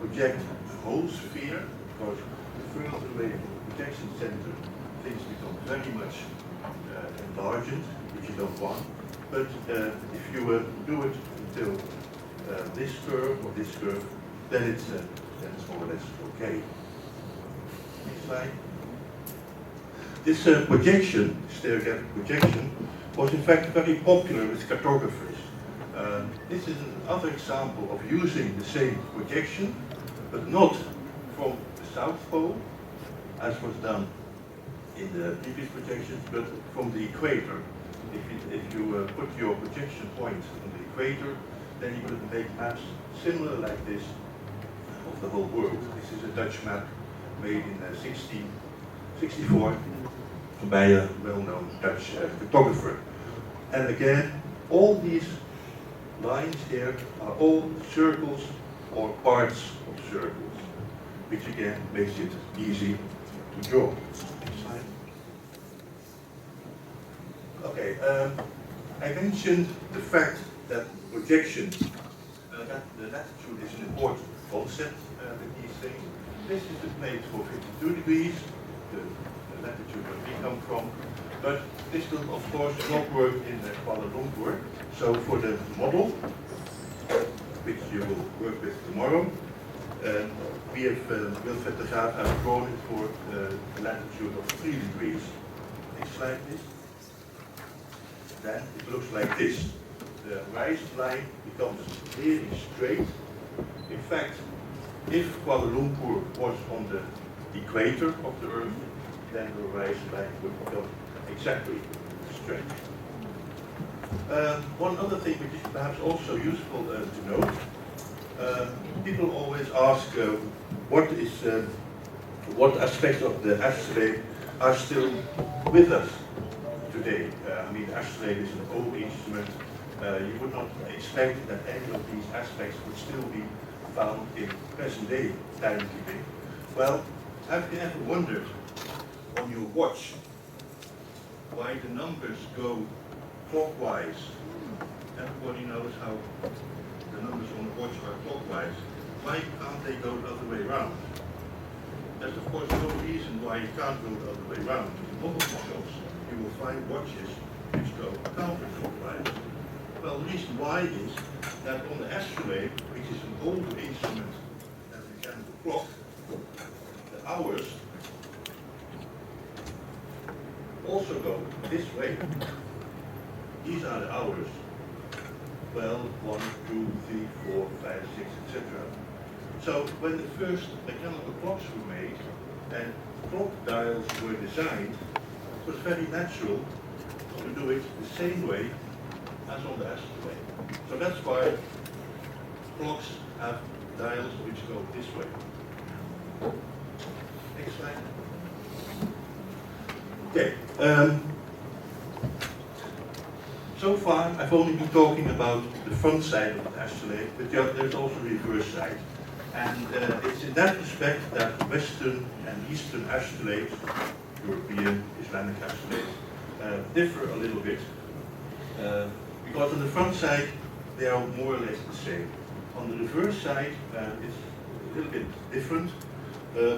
project the whole sphere, because the further away from the projection center, things become very much enlarged, which you don't want. But if you do it until this curve or this curve, then it's more or less okay. Next slide. This projection, stereographic projection, was in fact very popular with cartographers. This is another example of using the same projection, but not from the South Pole, as was done in the previous projections, but from the equator. If you put your projection point on the equator, then you could make maps similar like this of the whole world. This is a Dutch map made in 1664 by a well-known Dutch cartographer. And again, all these lines here are all circles or parts of circles, which again makes it easy to draw. Next slide. Okay, I mentioned the fact that projection, that the latitude is an important concept with these things. This is the plate for 52 degrees, the latitude where we come from. But this will, of course, not work in Kuala Lumpur. So for the model, which you will work with tomorrow, we have Wilfred de Graaf has drawn it for a latitude of 3 degrees. Next slide, please. Then it looks like this. The horizon line becomes nearly straight. In fact, if Kuala Lumpur was on the equator of the Earth, then the horizon line would become exactly straight. One other thing which is perhaps also useful to note, people always ask what aspects of the astrolabe are still with us today. I mean, the astrolabe is an old instrument. You would not expect that any of these aspects would still be found in present-day timekeeping. Well, have you ever wondered on your watch why the numbers go clockwise? Everybody knows how the numbers on the watch are clockwise. Why can't they go the other way around? There's of course no reason why you can't go the other way around. In multiple shops you will find watches which go counterclockwise. Well, the reason why is that on the astrolabe, which is an older instrument than the mechanical clock, the hours also go this way. These are the hours. 12, 1, 2, 3, 4, 5, 6, etc. So when the first mechanical clocks were made and clock dials were designed, it was very natural to do it the same way as on the astrolabe. So that's why clocks have dials which go this way. Next slide. Okay. So far, I've only been talking about the front side of the astrolabe, but there's also the reverse side. And it's in that respect that Western and Eastern astrolabes, European, Islamic astrolabes, differ a little bit. Because on the front side, they are more or less the same. On the reverse side, it's a little bit different.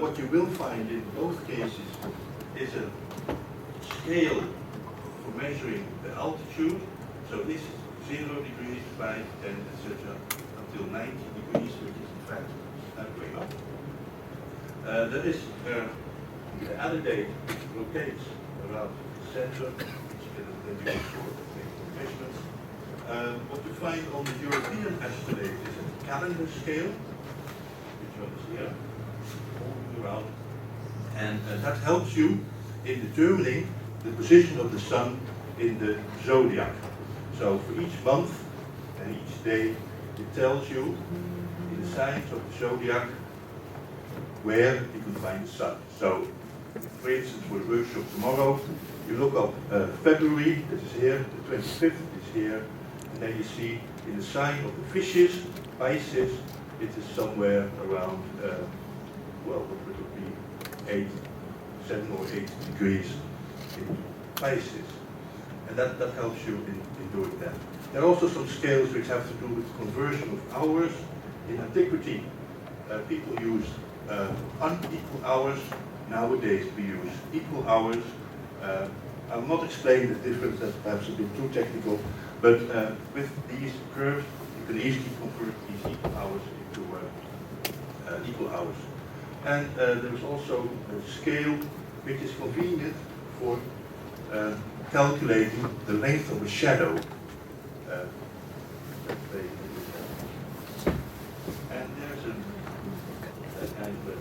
What you will find in both cases is a scale for measuring the altitude. So this is 0 degrees, 5, 10, etc. until 90 degrees, which is in fact that way up. There is the alidate which rotates around the center, which can then be used for measurements. What you find on the European astrolabe is a calendar scale, which one is here, all around, and that helps you in determining the position of the sun in the zodiac. So for each month and each day, it tells you in the signs of the zodiac where you can find the sun. So, for instance, for the workshop tomorrow, you look up February, that is here, the 25th is here, and then you see in the sign of the fishes, Pisces, it is somewhere around, well, what would it be, 7 or 8 degrees in Pisces. And that helps you in doing that. There are also some scales which have to do with conversion of hours. In antiquity, people used unequal hours. Nowadays we use equal hours. I'll not explain the difference, that's perhaps a bit too technical, but with these curves you can easily convert these equal hours into equal hours. And there's also a scale which is convenient for calculating the length of a shadow. And there's a kind of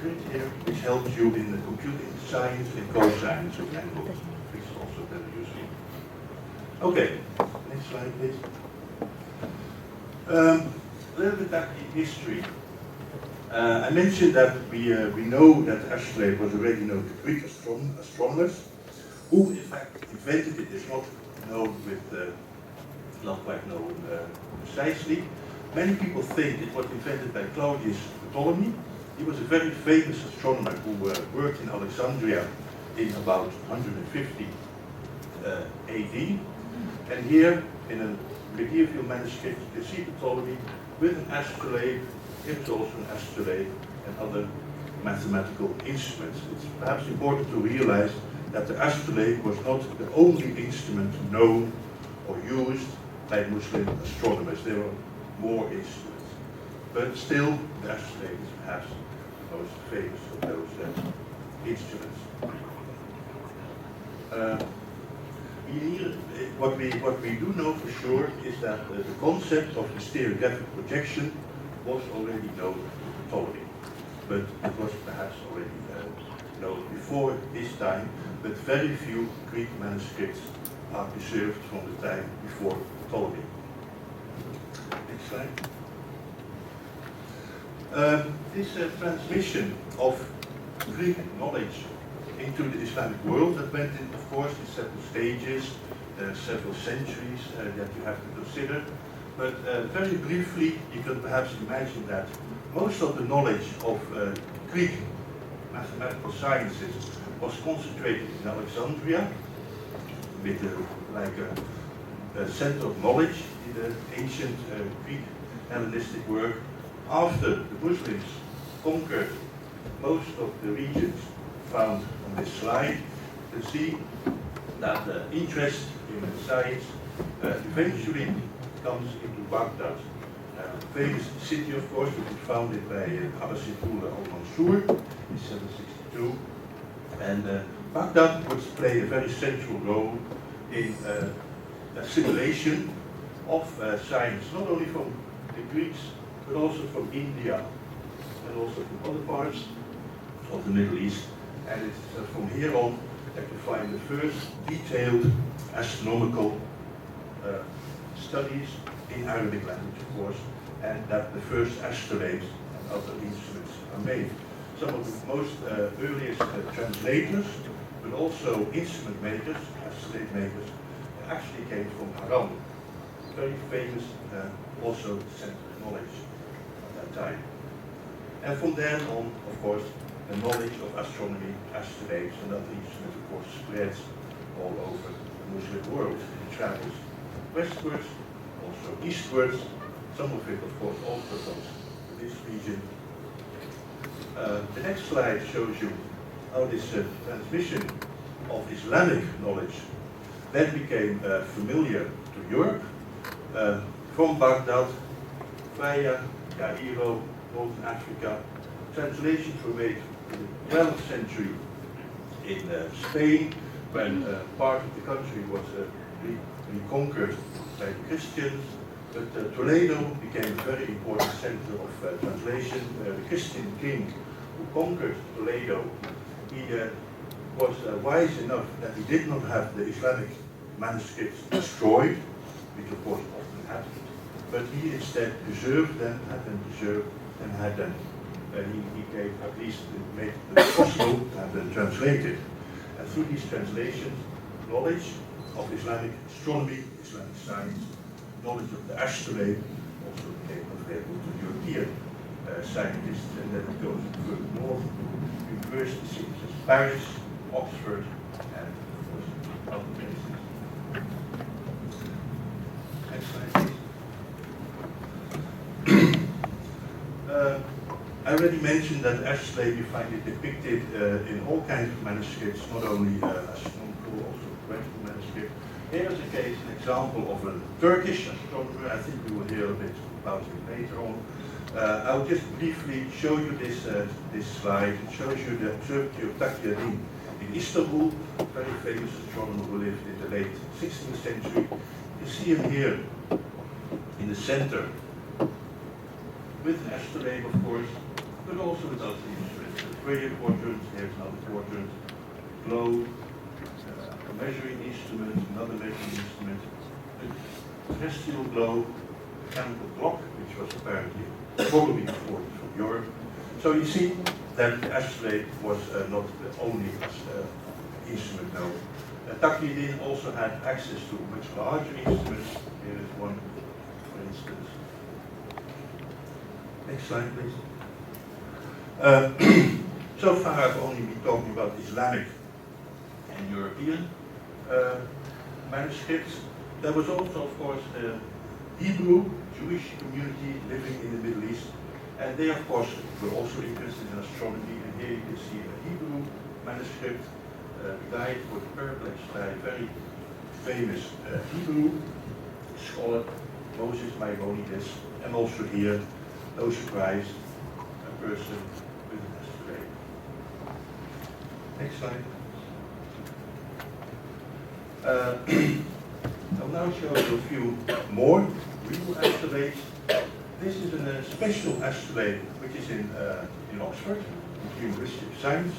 grid here which helps you in the computing science and cosines of angles, which is also very useful. Okay, next slide please. A little bit back in history. I mentioned that we know that astrolabe was already known to Greek astronomers. Who in fact invented it is not known not quite known precisely. Many people think it was invented by Claudius Ptolemy. He was a very famous astronomer who worked in Alexandria in about 150 AD. And here, in a medieval manuscript, you see Ptolemy with an astrolabe. It was also an astrolabe and other mathematical instruments. It's perhaps important to realize that the astrolabe was not the only instrument known or used by Muslim astronomers. There were more instruments. But still, the astrolabe is perhaps the most famous of those instruments. Here, what we do know for sure is that the concept of the stereographic projection was already known to Ptolemy, but it was perhaps already known before this time, but very few Greek manuscripts are preserved from the time before Ptolemy. Next slide. This transmission of Greek knowledge into the Islamic world that went in, of course, in several stages, several centuries that you have to consider. But very briefly, you can perhaps imagine that most of the knowledge of Greek mathematical sciences was concentrated in Alexandria, with a center of knowledge in the ancient Greek Hellenistic work. After the Muslims conquered most of the regions found on this slide, you can see that the interest in science eventually comes into Baghdad. Famous city, of course, which was founded by Abbasid ruler al-Mansur in 762. And Baghdad would play a very central role in assimilation of science, not only from the Greeks, but also from India and also from other parts of the Middle East. And it's from here on that you find the first detailed astronomical studies in Arabic language, of course, and that the first astrolabes and other instruments are made. Some of the most earliest translators, but also instrument makers, astrolabe makers, actually came from Haran. Very famous, also center of knowledge at that time. And from then on, of course, the knowledge of astronomy, astrolabes, and other instruments, of course, spreads all over the Muslim world. It travels westwards, also eastwards. Some of it, of course, also comes to this region. The next slide shows you how this transmission of Islamic knowledge then became familiar to Europe. From Baghdad, via Cairo, Northern Africa. Translations were made in the 12th century in Spain, when part of the country was reconquered by the Christians. But Toledo became a very important center of translation. The Christian king who conquered Toledo, he was wise enough that he did not have the Islamic manuscripts destroyed, which of course often happened, but he instead preserved them, had them preserved, and had them. He gave at least made it possible to have them translated. And through these translations, knowledge of Islamic astronomy, Islamic science, knowledge of the astrolabe also became available to European scientists, and then it goes further north to university cities as Paris, Oxford, and of course other places. Next slide, please. I already mentioned that astrolabe, you find it depicted in all kinds of manuscripts, not only astronomical, also poetical manuscripts. Here is a case, an example of a Turkish astronomer. I think we will hear a bit about him later on. I'll just briefly show you this slide. It shows you the observatory of Takyadin in Istanbul, a very famous astronomer who lived in the late 16th century. You see him here in the center, with an astrolabe, of course, but also with other instruments. Radio quadrant, here's another quadrant, globe, a measuring instrument, another measuring instrument, a terrestrial globe, a chemical clock, which was apparently probably imported from Europe. So you see that the astrolabe was not the only instrument known. Takyadin also had access to much larger instruments. Here is one, for instance. Next slide, please. So far I've only been talking about Islamic and European manuscripts. There was also, of course, the Hebrew Jewish community living in the Middle East, and they, of course, were also interested in astronomy. And here you can see a Hebrew manuscript, guide for the perplex by a very famous Hebrew scholar, Moses Maimonides, and also here, no surprise, a person with an astrolabe. Next slide. I'll now show you a few more real astrolabes. This is a special astrolabe which is in Oxford, at the University of Science,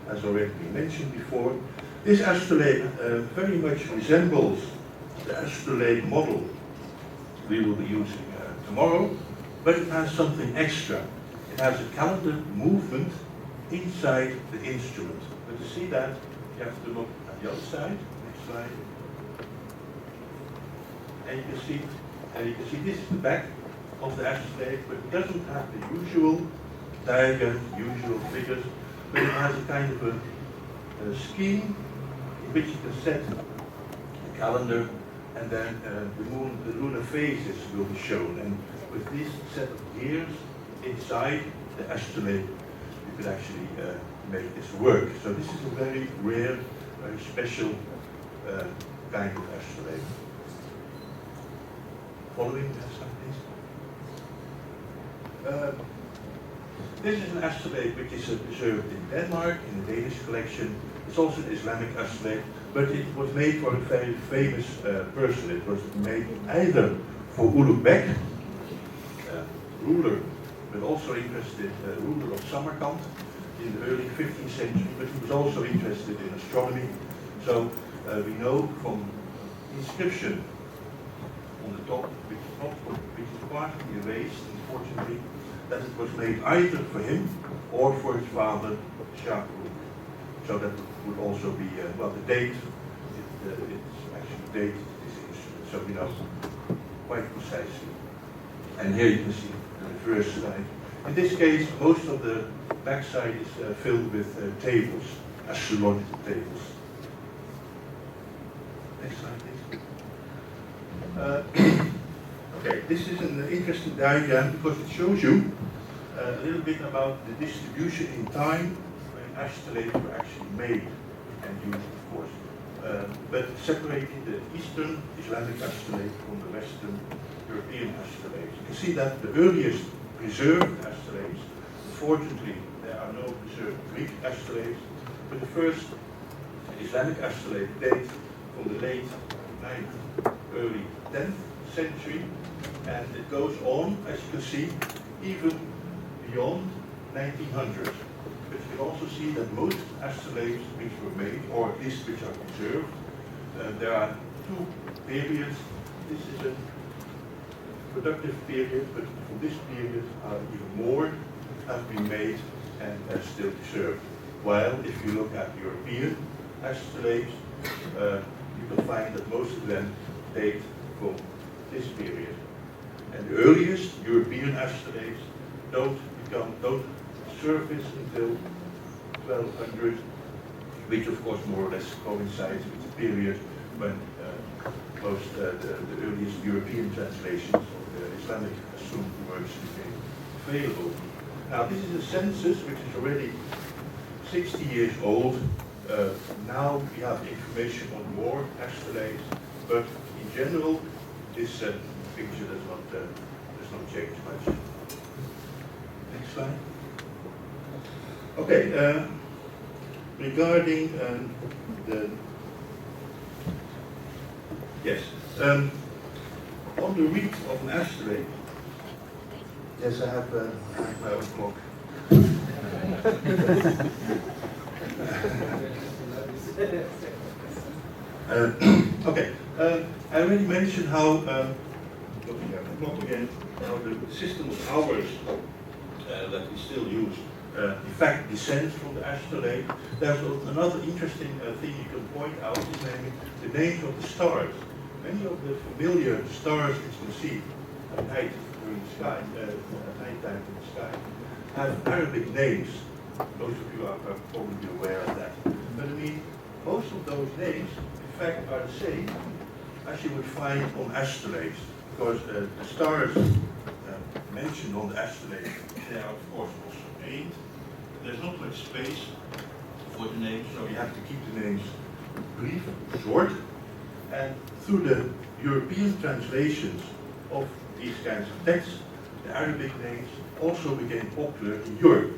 as already been mentioned before. This astrolabe very much resembles the astrolabe model we will be using tomorrow, but it has something extra. It has a calendar movement inside the instrument. But to see that, you have to look at the other side. Next slide. And you can see this is the back of the astrolabe, but it doesn't have the usual diagram, usual figures, but it has a kind of a scheme in which you can set the calendar, and then the lunar phases will be shown. And with this set of gears inside the astrolabe, you could actually make this work. So this is a very rare, very special kind of astrolabe. Following that slide, please. This is an astrolabe which is preserved in Denmark, in the Danish collection. It's also an Islamic astrolabe, but it was made for a very famous person. It was made either for Ulugh Beg, ruler, but also interested, ruler of Samarkand in the early 15th century, but he was also interested in astronomy. So we know from inscription on the top, which is partly erased, unfortunately, that it was made either for him or for his father, Shah. So that would also be, well, the date, it's actually dated this instrument, so we know quite precisely. And here you can see the reverse side. In this case, most of the backside is filled with tables, astrological tables. Next slide, please. Okay, this is an interesting diagram because it shows you a little bit about the distribution in time when astrolabes were actually made and used, of course. But separating the Eastern Islamic astrolabe from the Western European astrolabes. You can see that the earliest preserved astrolabes, unfortunately there are no preserved Greek astrolabes, but the first Islamic astrolabe date from the late 9th, early 10th century, and it goes on, as you can see, even beyond 1900. But you can also see that most astrolabes which were made, or at least which are preserved, there are two periods. This is a productive period, but from this period even more have been made and are still preserved. While if you look at European astrolabes, you can find that most of them date from this period. And the earliest European astrolabes don't surface until 1200, which of course more or less coincides with the period when the earliest European translations of the Islamic astronomical works became available. Now this is a census which is already 60 years old. Now we have information on more astrolabes, but in general this picture does not change much. Next slide. Okay, regarding on the read of an astrolabe. Yes, I have my own clock. Okay, I already mentioned how, looking at the clock again, how the system of hours that we still use in fact descends from the astrolabe. There's another interesting thing you can point out, is namely the names of the stars. Many of the familiar stars that you can see at night during the sky, at night time in the sky, have Arabic names. Most of you are probably aware of that. But I mean, most of those names, in fact, are the same as you would find on astrolabes, because the stars mentioned on the astrolabe, they are of course also named. There's not much space for the names, so you have to keep the names brief, short. And through the European translations of these kinds of texts, the Arabic names also became popular in Europe,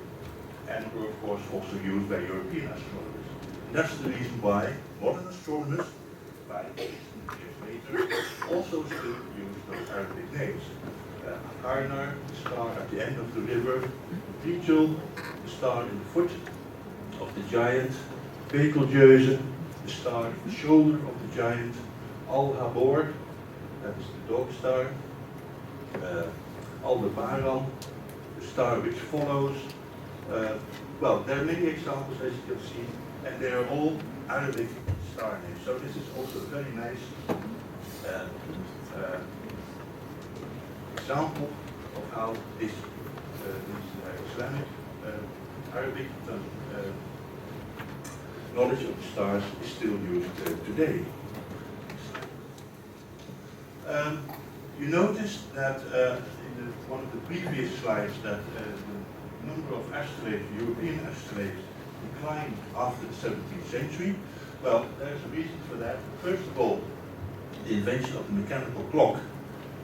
and were of course also used by European astronomers. And that's the reason why modern astronomers, 5,000 years later, also still use those Arabic names. Karnar, the star at the end of the river; Rigel, the star in the foot of the giant; Betelgeuse, the star at the shoulder of the giant; Al-Habor, that is the dog star; Al-Bīrūnī, the star which follows. Well, there are many examples, as you can see, and they are all Arabic star names. So this is also a very nice example of how this Islamic Arabic knowledge of the stars is still used today. You noticed that in one of the previous slides that the number of astrolabes, European astrolabes, declined after the 17th century. Well, there's a reason for that. First of all, the invention of the mechanical clock,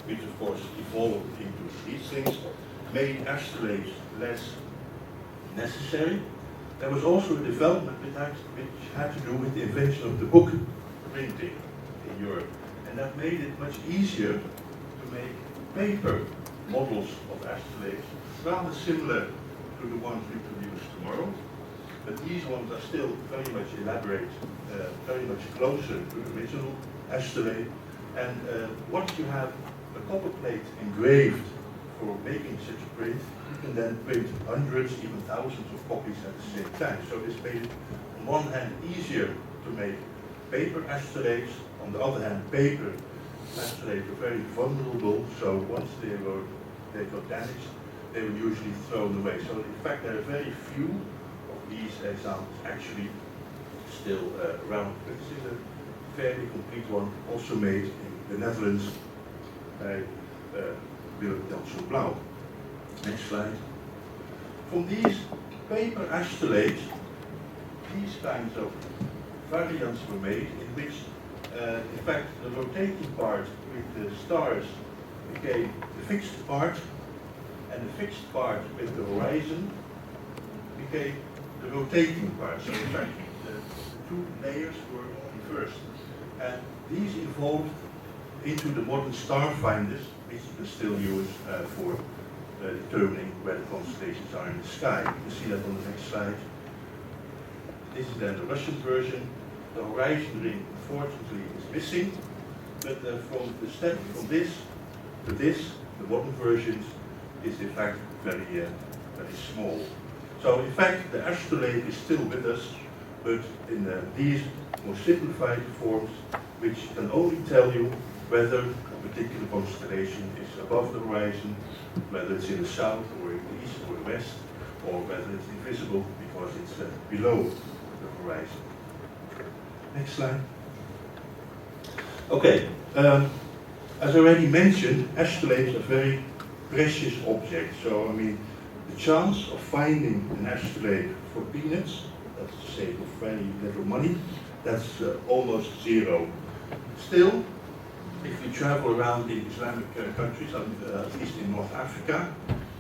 which of course evolved into these things, made astrolabes less necessary. There was also a development which had to do with the invention of the book printing in Europe. And that made it much easier to make paper models of astrolabes, rather similar to the ones we produce tomorrow. But these ones are still very much elaborate, very much closer to the original astrolabe. And once you have a copper plate engraved for making such a print, you can then print hundreds, even thousands of copies at the same time. So this made it, on one hand, easier to make paper astrolabes. On the other hand, paper astrolabes were very vulnerable, so once they got damaged, they were usually thrown away. So in fact, there are very few of these examples actually still around. But this is a fairly complete one, also made in the Netherlands by Willem Blauw. Next slide. From these paper astrolabes, these kinds of variants were made in which, in fact, the rotating part with the stars became the fixed part, and the fixed part with the horizon became the rotating part. So in fact, the two layers were reversed. And these evolved into the modern star finders, which you can still use for determining where the constellations are in the sky. You can see that on the next slide. This is then the Russian version. The horizon ring, unfortunately, is missing, but from the step from this to this, the modern versions is in fact very small. So in fact, the astrolabe is still with us, but in these more simplified forms, which can only tell you whether a particular constellation is above the horizon, whether it's in the south or in the east or the west, or whether it's invisible because it's below the horizon. Next slide. Okay, as I already mentioned, astrolabes are very precious objects. So, I mean, the chance of finding an astrolabe for peanuts, that's to say for very little money, that's almost zero. Still, if you travel around the Islamic countries, at least in North Africa,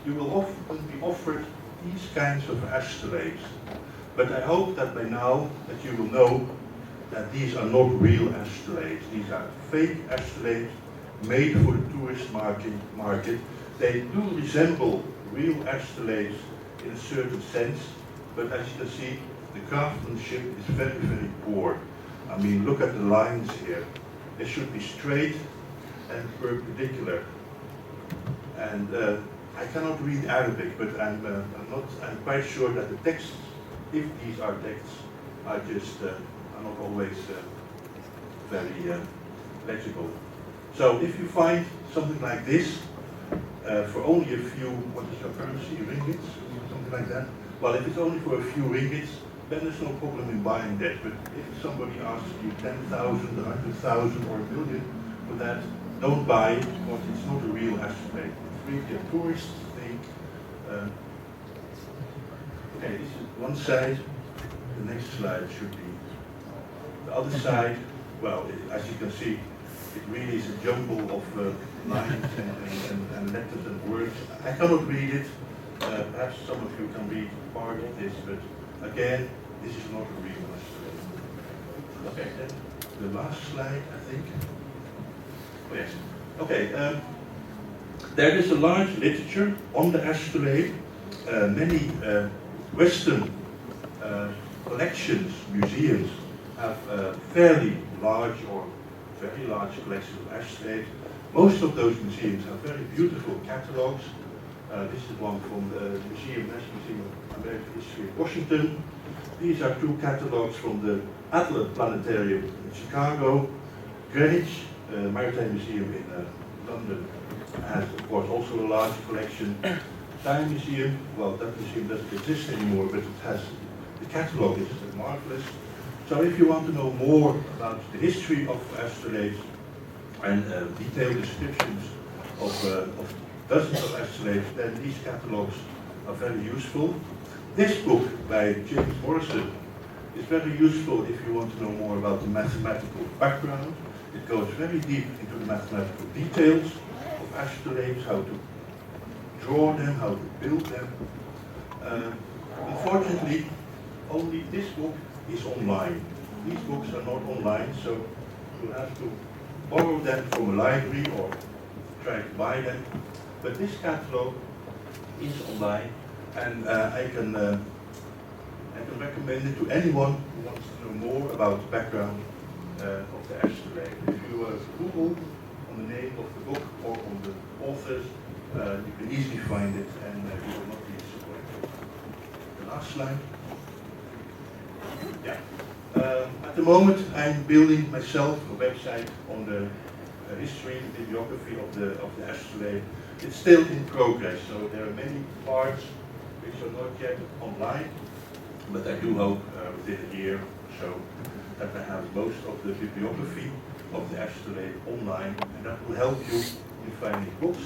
you will often be offered these kinds of astrolabes. But I hope that by now that you will know that these are not real astrolabes. These are fake astrolabes made for the tourist market. They do resemble real astrolabes in a certain sense, but as you can see, the craftsmanship is very, very poor. I mean, look at the lines here. They should be straight and perpendicular. And I cannot read Arabic, but I'm quite sure that the texts, if these are texts, are just are not always very legible. So if you find something like this for only a few, what is your currency, ringgits? something like that. Well, if it's only for a few ringgits, then there's no problem in buying that. But if somebody asks you 10,000, 100,000 or a million for that, don't buy it because it's not a real astrolabe. It's really a tourist thing. Okay, this is one side. The next slide should be the other side. Well, as you can see, it really is a jumble of lines and letters and words. I cannot read it. Perhaps some of you can read part of this, but again, this is not a real astrolabe. Okay, then the last slide, I think. Oh, yes. Okay, there is a large literature on the astrolabe. Many Western collections, museums, have fairly large or very large collections of astrolabes. Most of those museums have very beautiful catalogs. This is one from the National Museum of American History in Washington. These are two catalogs from the Adler Planetarium in Chicago. Greenwich Maritime Museum in London has, of course, also a large collection. Time Museum, well, that museum doesn't exist anymore, but it has, the catalogue is marvelous. So if you want to know more about the history of astrolabes and detailed descriptions of dozens of astrolabes, then these catalogues are very useful. This book by James Morrison is very useful if you want to know more about the mathematical background. It goes very deep into the mathematical details of astrolabes, how to draw them, how to build them. Unfortunately, only this book is online. These books are not online, so you'll have to borrow them from a library or try to buy them. But this catalog is online, and I can recommend it to anyone who wants to know more about the background of the astrolabe. If you Google on the name of the book or on the authors, you can easily find it, and you will not be disappointed. The last slide. Yeah. At the moment, I'm building myself a website on the history and bibliography of the astrolabe. It's still in progress, so there are many parts which are not yet online, but I do hope within a year or so that I have most of the bibliography of the astrolabe online, and that will help you in finding books,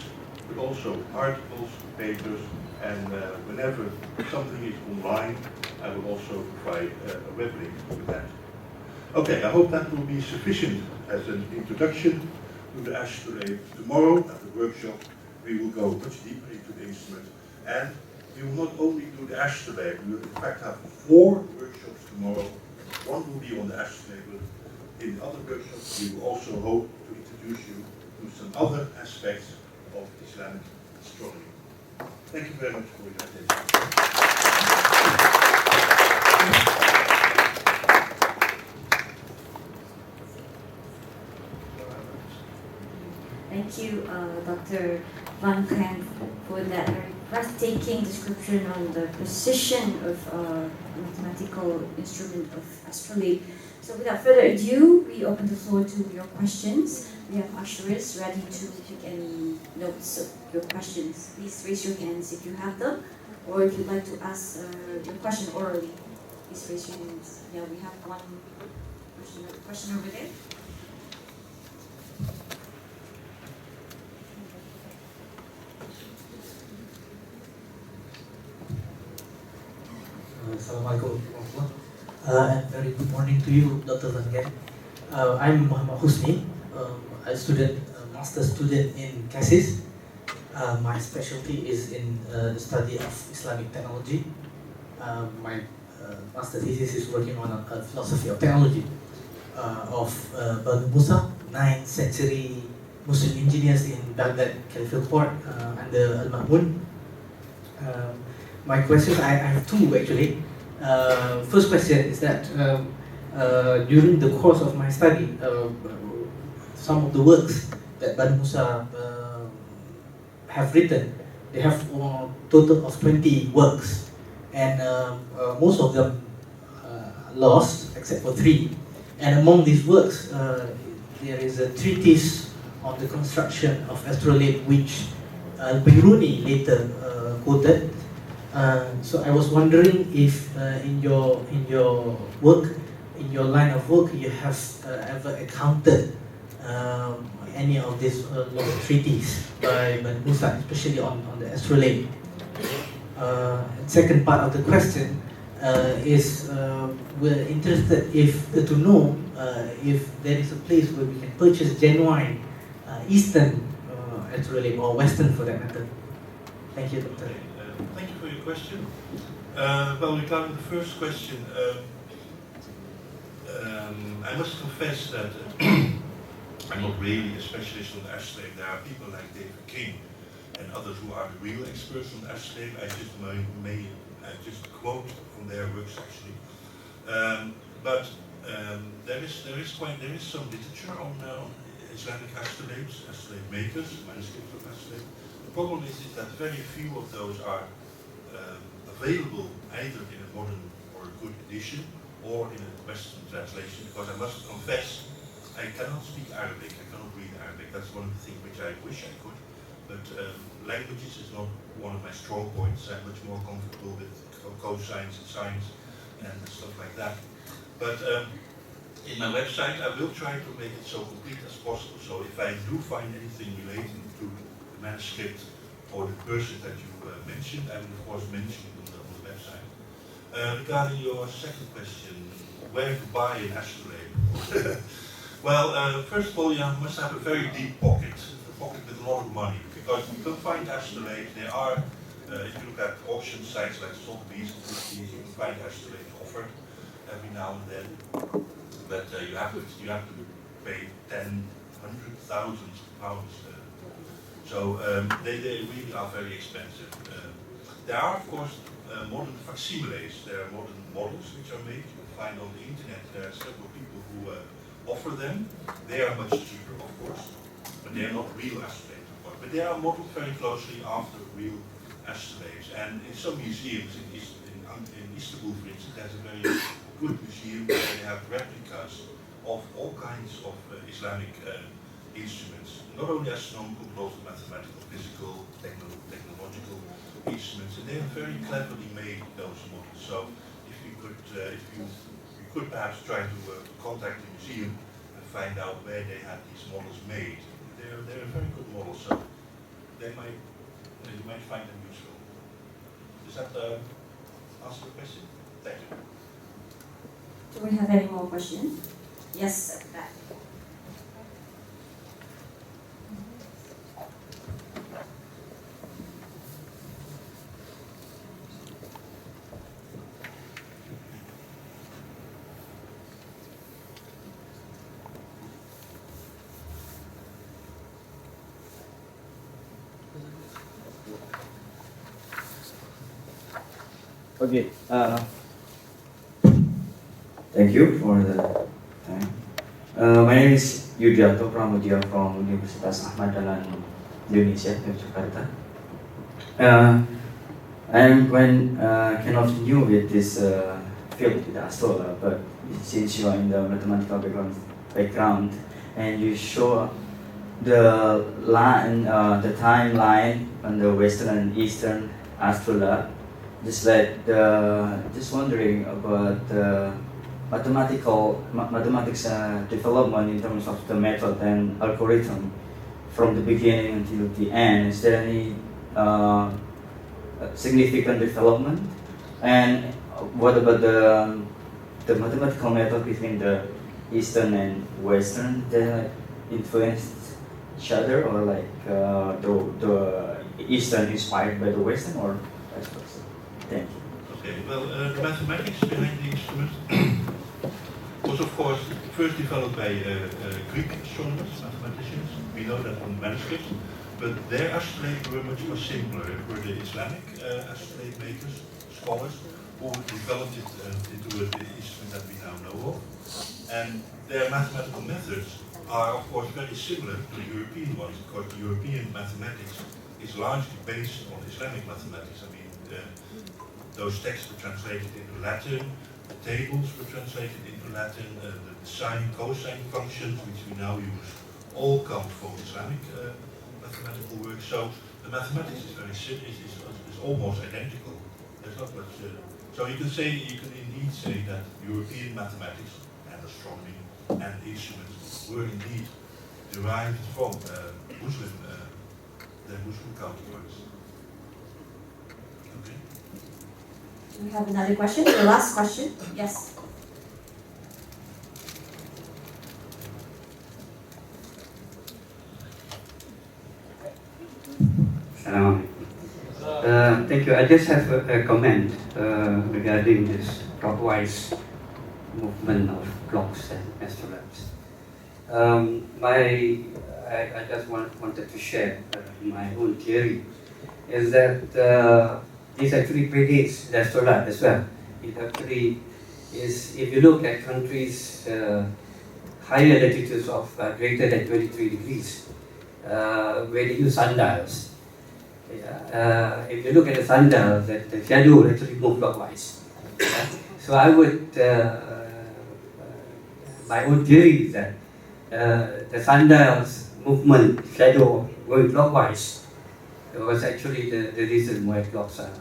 but also articles, papers, and whenever something is online, I will also provide a web link with that. Okay, I hope that will be sufficient as an introduction to the astrolabe. Tomorrow at the workshop, we will go much deeper into the instrument, and we will not only do the astrolabe, we will in fact have 4 workshops tomorrow. One will be on the astrolabe, but in the other workshops, we will also hope to introduce you to some other aspects of Islamic astronomy. Thank you very much for your attention. Thank you, Dr. Van Kant, for that very breathtaking description on the precision of mathematical instrument of astrolabe. So without further ado, we open the floor to your questions. We have ushers ready to take any notes of your questions. Please raise your hands if you have them, or if you'd like to ask your question orally, please raise your hands. Yeah, we have one question over there. Assalamualaikum and very good morning to you, Dr. Van Kant. I'm Muhammad Husni, a student, master's student in CASIS. My specialty is in the study of Islamic technology. My master thesis is working on a philosophy of technology of Banu Musa, 9th century Muslim engineers in Baghdad Caliphate Port under Al-Ma'mun. My questions, I have 2 actually. First question is that during the course of my study, some of the works that Banu Musa have written, they have a total of 20 works, and most of them lost except for 3. And among these works, there is a treatise on the construction of astrolabe which Al-Bīrūnī later quoted. So I was wondering if in your work, in your line of work, you have ever encountered any of these lost treaties by Musa, especially on the Astrolabe. Second part of the question is we're interested to know if there is a place where we can purchase genuine Eastern Astrolabe or Western for that matter. Thank you, Doctor. Thank you for your question. Well, regarding the first question, I must confess that I'm not really a specialist on the Astrolabe. There are people like David King and others who are the real experts on the Astrolabe. I just may just quote from their works actually. But there is some literature on Islamic astrolabes, astrolabe makers, manuscripts of astrolabe. The problem is that very few of those are available either in a modern or a good edition or in a Western translation, because I must confess I cannot speak Arabic, I cannot read Arabic. That's one of the things which I wish I could, but languages is not one of my strong points. I'm much more comfortable with cosines and sines and stuff like that. But in my website I will try to make it so complete as possible, so if I do find anything relating to the manuscript or the person that you mentioned, I will of course mention it on the website. Regarding your second question, where to buy an astrolabe? Well, first of all, you must have a very deep pocket, a pocket with a lot of money, because you can find astrolabes. There are, if you look at auction sites like Sotheby's, you can find astrolabes offered every now and then, but you have to pay 100,000 pounds. So they really are very expensive. There are, of course, modern facsimiles. There are modern models which are made. You can find on the internet. There are several people who offer them. They are much cheaper, of course, but they are not real astrolabes, of course. But they are modeled very closely after real astrolabes. And in some museums, in Istanbul, for instance, there's a very good museum where they have replicas of all kinds of Islamic instruments, not only astronomical but also mathematical, physical, technological instruments, and they are very cleverly made, those models. So if you could perhaps try to contact the museum and find out where they had these models made. They're very good models, so you might find them useful. Does that answer the question? Thank you. Do we have any more questions? Yes, at that. Okay. Thank you for the time. My name is Yudhyanto Pramudia from Universitas Ahmad Dahlan, Indonesia, Jakarta. I am kind of new with this field, with Astrolabe, but since you are in the mathematical background, and you show the line, the timeline on the Western and Eastern Astrolabe, just wondering about the mathematics development in terms of the method and algorithm from the beginning until the end. Is there any significant development? And what about the mathematical method between the Eastern and Western that influenced each other, or like the Eastern inspired by the Western, or vice versa? Thank you. Okay, well, the mathematics behind the instrument was, of course, first developed by Greek astronomers, mathematicians. We know that from manuscripts, but their astrolabes were much more simpler. It were the Islamic astrolabe makers, scholars, who developed it into the instrument that we now know of. And their mathematical methods are, of course, very similar to the European ones, because the European mathematics is largely based on Islamic mathematics. I mean, those texts were translated into Latin, the tables were translated into Latin, the sine, cosine functions, which we now use, all come from Islamic mathematical works. So the mathematics is very simple, is almost identical. There's not much. So you can indeed say that European mathematics and astronomy and instruments were indeed derived from Muslim, their Muslim counterparts. Okay. Do we have another question? The last question? Yes. Thank you. I just have a comment regarding this clockwise movement of clocks and astrolabes. I just wanted to share my own theory, is that this actually predates the astrolabe as well. It actually is, if you look at countries higher latitudes of greater than 23 degrees, where they use sundials. If you look at the sundial, the shadow will actually move clockwise. So I would, my own theory is that the sundial's movement, shadow going clockwise, was actually the reason why clocks are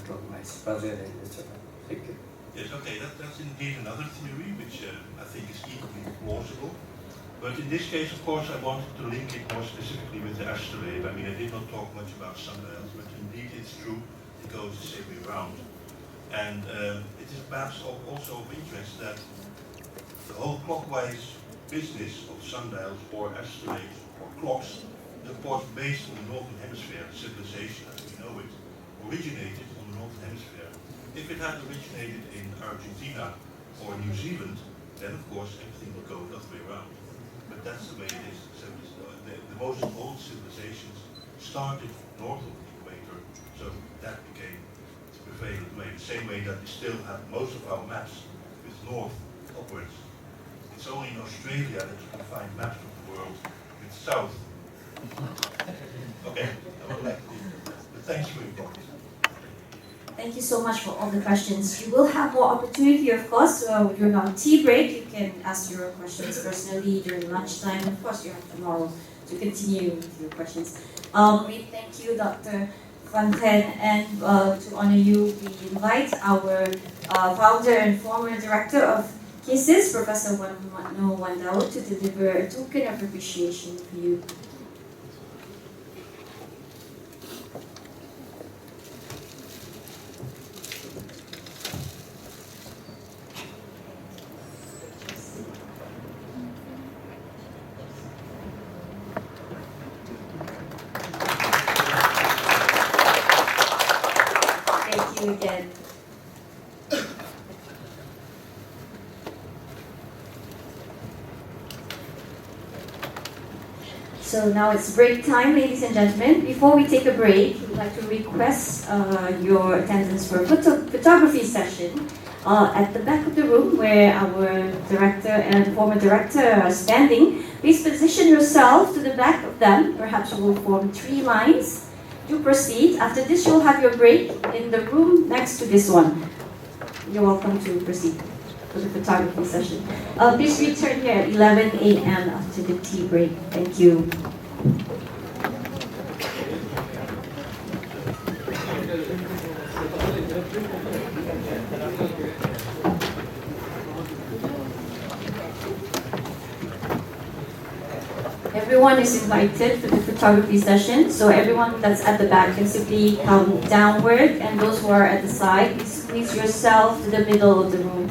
clockwise rather than astrolabe. Thank you. Yes, okay, that's indeed another theory which I think is equally plausible. But in this case, of course, I wanted to link it more specifically with the astrolabe. I mean, I did not talk much about sundials, but indeed it's true, it goes the same way around. And it is perhaps also of interest that the whole clockwise business of sundials or astrolabes or clocks, of course, based on the Northern Hemisphere civilization as we know it, originated on the Northern Hemisphere. If it had originated in Argentina or New Zealand, then of course everything would go the other way around. But that's the way it is. So the most old civilizations started north of the equator, so that became the prevalent way. The same way that we still have most of our maps with north upwards. It's only in Australia that you can find maps of the world with south. Okay, I would like to leave it. But thanks for your comment. Thank you so much for all the questions. You will have more opportunity, of course, during our tea break. You can ask your questions personally during lunchtime. Of course, you have tomorrow to continue with your questions. We thank you, Dr. Van Ten, and to honor you, we invite our founder and former director of CASIS, Professor Wandao, to deliver a token of appreciation for you. Again. So now it's break time, ladies and gentlemen. Before we take a break, we'd like to request your attendance for a photography session at the back of the room where our director and former director are standing. Please position yourself to the back of them. Perhaps you will form 3 lines. Do proceed. After this, you'll have your break in the room next to this one. You're welcome to proceed for the photography session. Please return here at 11 a.m. after the tea break. Thank you. Everyone is invited for the photography session, so everyone that's at the back can simply come downward, and those who are at the side, please squeeze yourself to the middle of the room.